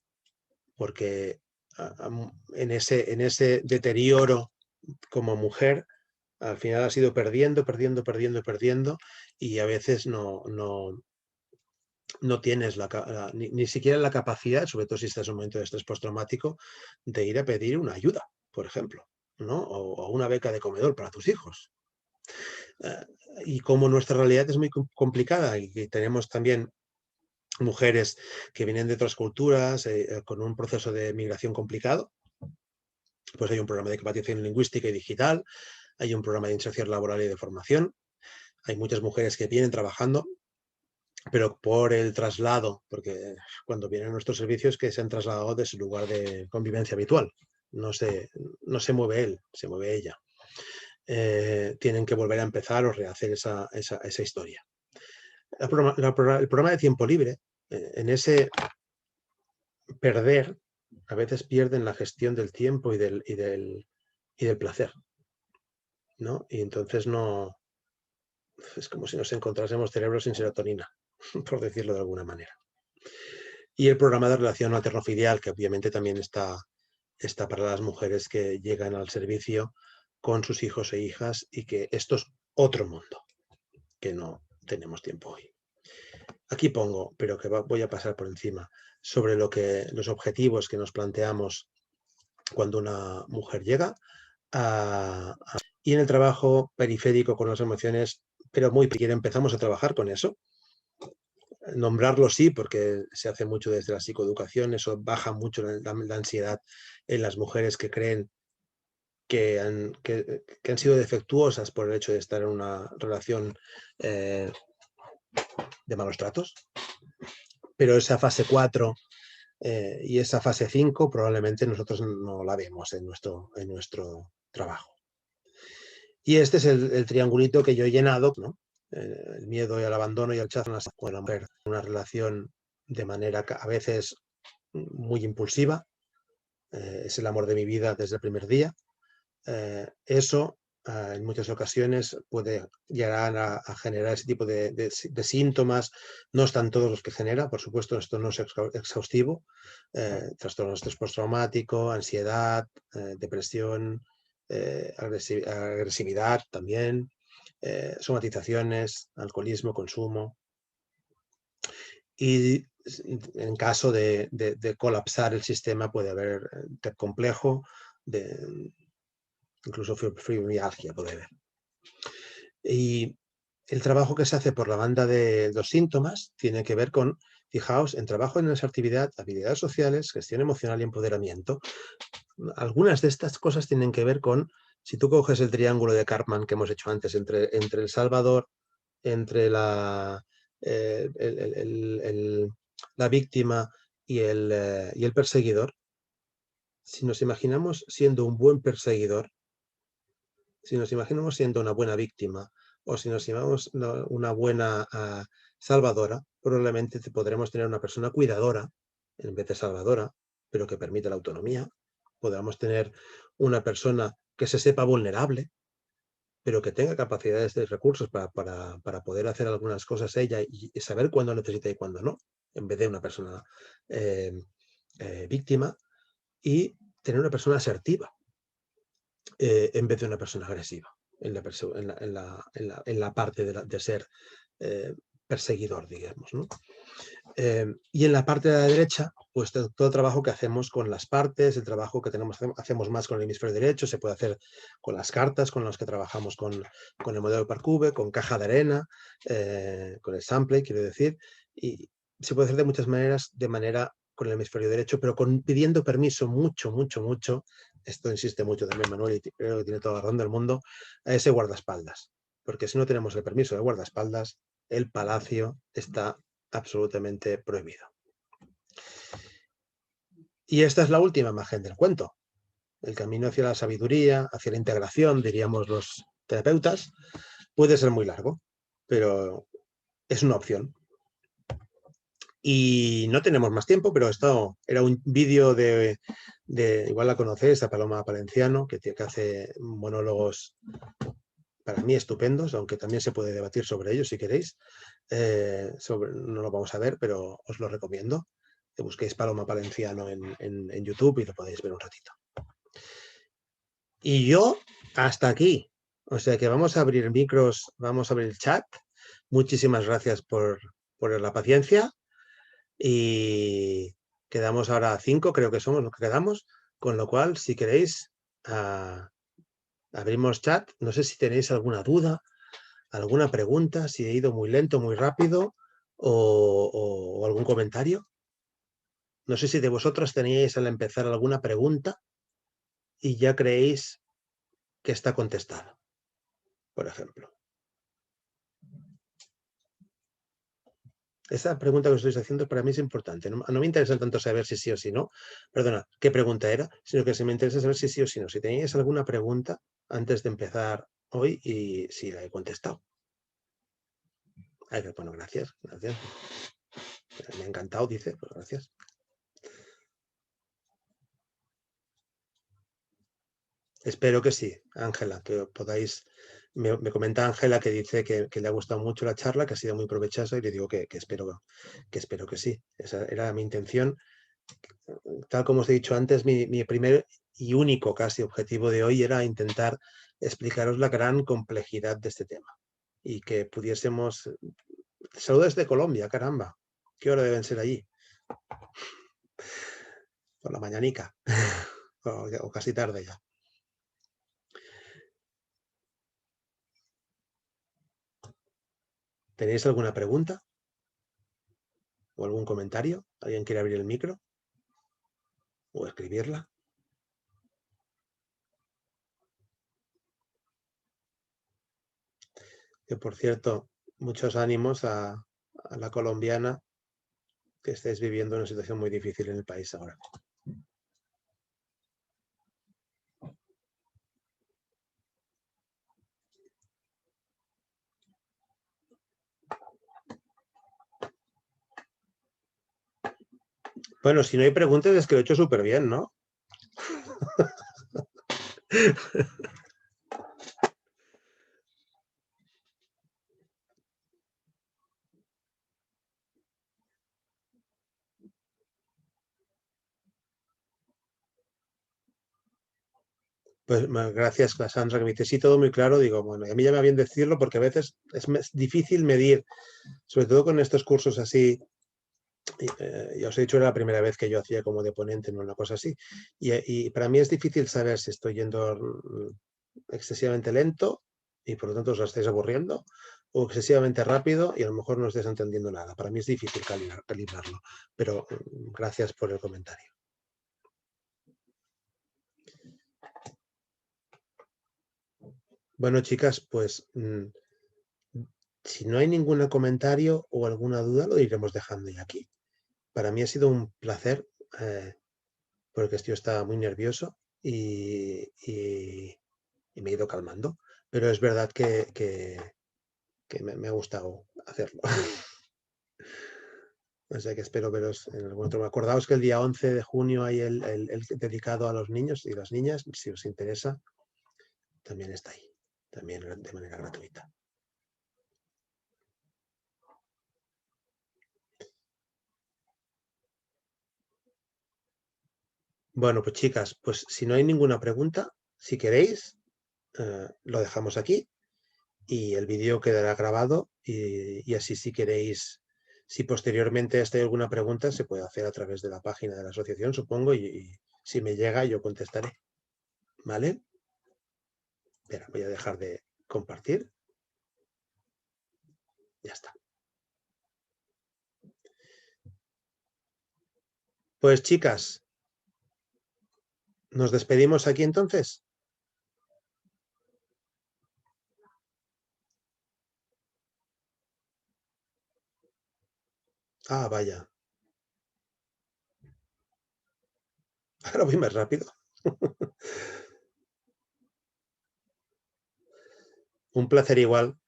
porque en ese deterioro como mujer, al final has ido perdiendo, y a veces no tienes ni siquiera la capacidad, sobre todo si estás en un momento de estrés postraumático, de ir a pedir una ayuda, por ejemplo, ¿no? O una beca de comedor para tus hijos. Y como nuestra realidad es muy complicada y que tenemos también mujeres que vienen de otras culturas con un proceso de migración complicado, pues hay un programa de capacitación lingüística y digital, hay un programa de inserción laboral y de formación, hay muchas mujeres que vienen trabajando, pero por el traslado, porque cuando vienen a nuestros servicios que se han trasladado de su lugar de convivencia habitual, no se mueve él, se mueve ella. Tienen que volver a empezar o rehacer esa historia. El programa de tiempo libre, en ese perder, a veces pierden la gestión del tiempo y del placer, ¿no? Y entonces es como si nos encontrásemos cerebros sin serotonina, por decirlo de alguna manera. Y el programa de relación materno-filial, que obviamente también está para las mujeres que llegan al servicio con sus hijos e hijas, y que esto es otro mundo, que no tenemos tiempo hoy. Aquí pongo, pero que voy a pasar por encima, sobre los objetivos que nos planteamos cuando una mujer llega, y en el trabajo periférico con las emociones, pero muy pequeño, empezamos a trabajar con eso. Nombrarlo sí, porque se hace mucho desde la psicoeducación, eso baja mucho la ansiedad en las mujeres que creen que han sido defectuosas por el hecho de estar en una relación de malos tratos. Pero esa fase 4 y esa fase 5 probablemente nosotros no la vemos en nuestro trabajo. Y este es el triangulito que yo he llenado, ¿no? El miedo y el abandono y el rechazo con la mujer. Una relación de manera a veces muy impulsiva. Es el amor de mi vida desde el primer día. Eso en muchas ocasiones puede llegar a generar ese tipo de síntomas. No están todos los que genera, por supuesto, esto no es exhaustivo. Trastorno de estrés postraumático, ansiedad, depresión, agresividad también, somatizaciones, alcoholismo, consumo. Y en caso de colapsar el sistema puede haber complejo, incluso fibromialgia puede haber. Y el trabajo que se hace por la banda de los síntomas tiene que ver con, fijaos, en trabajo en esa actividad, habilidades sociales, gestión emocional y empoderamiento. Algunas de estas cosas tienen que ver con, si tú coges el triángulo de Karpman que hemos hecho antes, entre el salvador, entre la víctima y el perseguidor, si nos imaginamos siendo un buen perseguidor, si nos imaginamos siendo una buena víctima o si nos imaginamos una buena salvadora, probablemente podremos tener una persona cuidadora en vez de salvadora, pero que permite la autonomía. Podamos tener una persona que se sepa vulnerable, pero que tenga capacidades y recursos para poder hacer algunas cosas ella y saber cuándo necesita y cuándo no, en vez de una persona víctima, y tener una persona asertiva en vez de una persona agresiva en la parte de ser perseguidor, digamos, ¿no? Y en la parte de la derecha, pues todo el trabajo que hacemos con las partes, el trabajo que hacemos más con el hemisferio derecho, se puede hacer con las cartas, con las que trabajamos con el modelo Parcube, con caja de arena, con el sample, quiero decir, y se puede hacer de muchas maneras, de manera con el hemisferio derecho, pero pidiendo permiso mucho, esto insiste mucho también Manuel y creo que tiene toda la razón del mundo, a ese guardaespaldas, porque si no tenemos el permiso del guardaespaldas, el palacio está absolutamente prohibido. Y esta es la última imagen del cuento. El camino hacia la sabiduría, hacia la integración, diríamos los terapeutas, puede ser muy largo, pero es una opción. Y no tenemos más tiempo, pero esto era un vídeo de igual la conocéis, a Paloma Palenciano, que hace monólogos para mí estupendos, aunque también se puede debatir sobre ellos si queréis. No lo vamos a ver, pero os lo recomiendo. Que busquéis Paloma Palenciano en YouTube y lo podéis ver un ratito. Y yo hasta aquí. O sea que vamos a abrir micros, vamos a abrir el chat. Muchísimas gracias por la paciencia. Y quedamos ahora 5, creo que somos los que quedamos. Con lo cual, si queréis, abrimos chat. No sé si tenéis alguna duda, alguna pregunta, si he ido muy lento, muy rápido o algún comentario. No sé si de vosotros teníais al empezar alguna pregunta y ya creéis que está contestada, por ejemplo. Esa pregunta que os estoy haciendo para mí es importante. No me interesa tanto saber si sí o si no, perdona, qué pregunta era, sino que me interesa saber si sí o si no. Si teníais alguna pregunta antes de empezar hoy y si la he contestado. Bueno, gracias. Me ha encantado, dice, pues gracias. Espero que sí, Ángela, que podáis. Me comenta Ángela que dice que le ha gustado mucho la charla, que ha sido muy provechosa y le digo que espero que sí. Esa era mi intención. Tal como os he dicho antes, mi primer y único casi objetivo de hoy era intentar explicaros la gran complejidad de este tema y que pudiésemos. Saludos de Colombia, caramba. ¿Qué hora deben ser allí? Por la mañanica o casi tarde ya. ¿Tenéis alguna pregunta o algún comentario? ¿Alguien quiere abrir el micro o escribirla? Que por cierto, muchos ánimos a la colombiana que estáis viviendo una situación muy difícil en el país ahora. Bueno, si no hay preguntas es que lo he hecho súper bien, ¿no? Pues gracias, Cassandra, que me dice, sí, todo muy claro. Digo, bueno, a mí ya me va bien decirlo porque a veces es difícil medir, sobre todo con estos cursos así. Ya os he dicho, era la primera vez que yo hacía como de ponente en una cosa así. Y para mí es difícil saber si estoy yendo excesivamente lento y por lo tanto os la estáis aburriendo, o excesivamente rápido y a lo mejor no estáis entendiendo nada. Para mí es difícil calibrarlo, pero gracias por el comentario. Bueno, chicas, pues si no hay ningún comentario o alguna duda, lo iremos dejando ya aquí. Para mí ha sido un placer, porque yo estaba muy nervioso y me he ido calmando. Pero es verdad que me ha gustado hacerlo. O sea que espero veros en algún otro. Acordaos que el día 11 de junio hay el dedicado a los niños y las niñas. Si os interesa, también está ahí. También de manera gratuita. Bueno, pues chicas, pues si no hay ninguna pregunta, si queréis, lo dejamos aquí y el vídeo quedará grabado y así si queréis, si posteriormente hay alguna pregunta, se puede hacer a través de la página de la asociación, supongo, y si me llega yo contestaré. ¿Vale? Espera, voy a dejar de compartir. Ya está. Pues chicas, ¿nos despedimos aquí entonces? Ah, vaya. Ahora voy más rápido. Un placer igual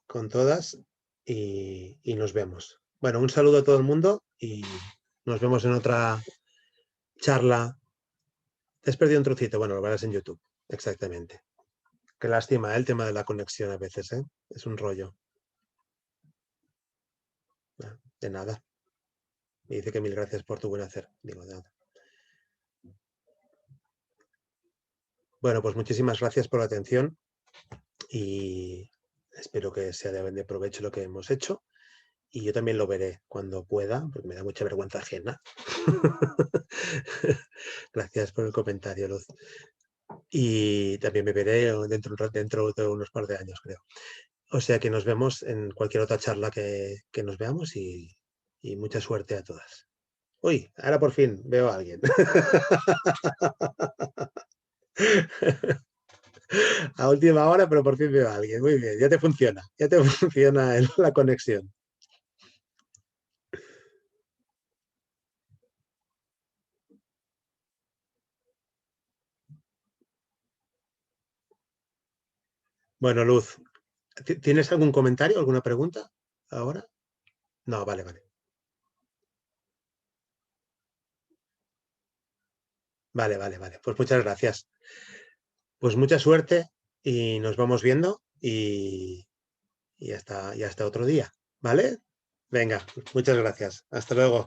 con todas y nos vemos. Bueno, un saludo a todo el mundo y nos vemos en otra charla. Te has perdido un trocito. Bueno, lo verás en YouTube. Exactamente. Qué lástima, el tema de la conexión a veces, ¿eh? Es un rollo. De nada. Me dice que mil gracias por tu buen hacer. Digo, de nada. Bueno, pues muchísimas gracias por la atención y espero que sea de provecho lo que hemos hecho. Y yo también lo veré cuando pueda, porque me da mucha vergüenza ajena. Gracias por el comentario, Luz. Y también me veré dentro de unos par de años, creo. O sea que nos vemos en cualquier otra charla que nos veamos y mucha suerte a todas. Uy, ahora por fin veo a alguien. A última hora, pero por fin veo a alguien. Muy bien, ya te funciona la conexión. Bueno, Luz, ¿tienes algún comentario, alguna pregunta ahora? No, vale, vale. Vale, vale, vale. Pues muchas gracias. Pues mucha suerte y nos vamos viendo y hasta otro día, ¿vale? Venga, muchas gracias. Hasta luego.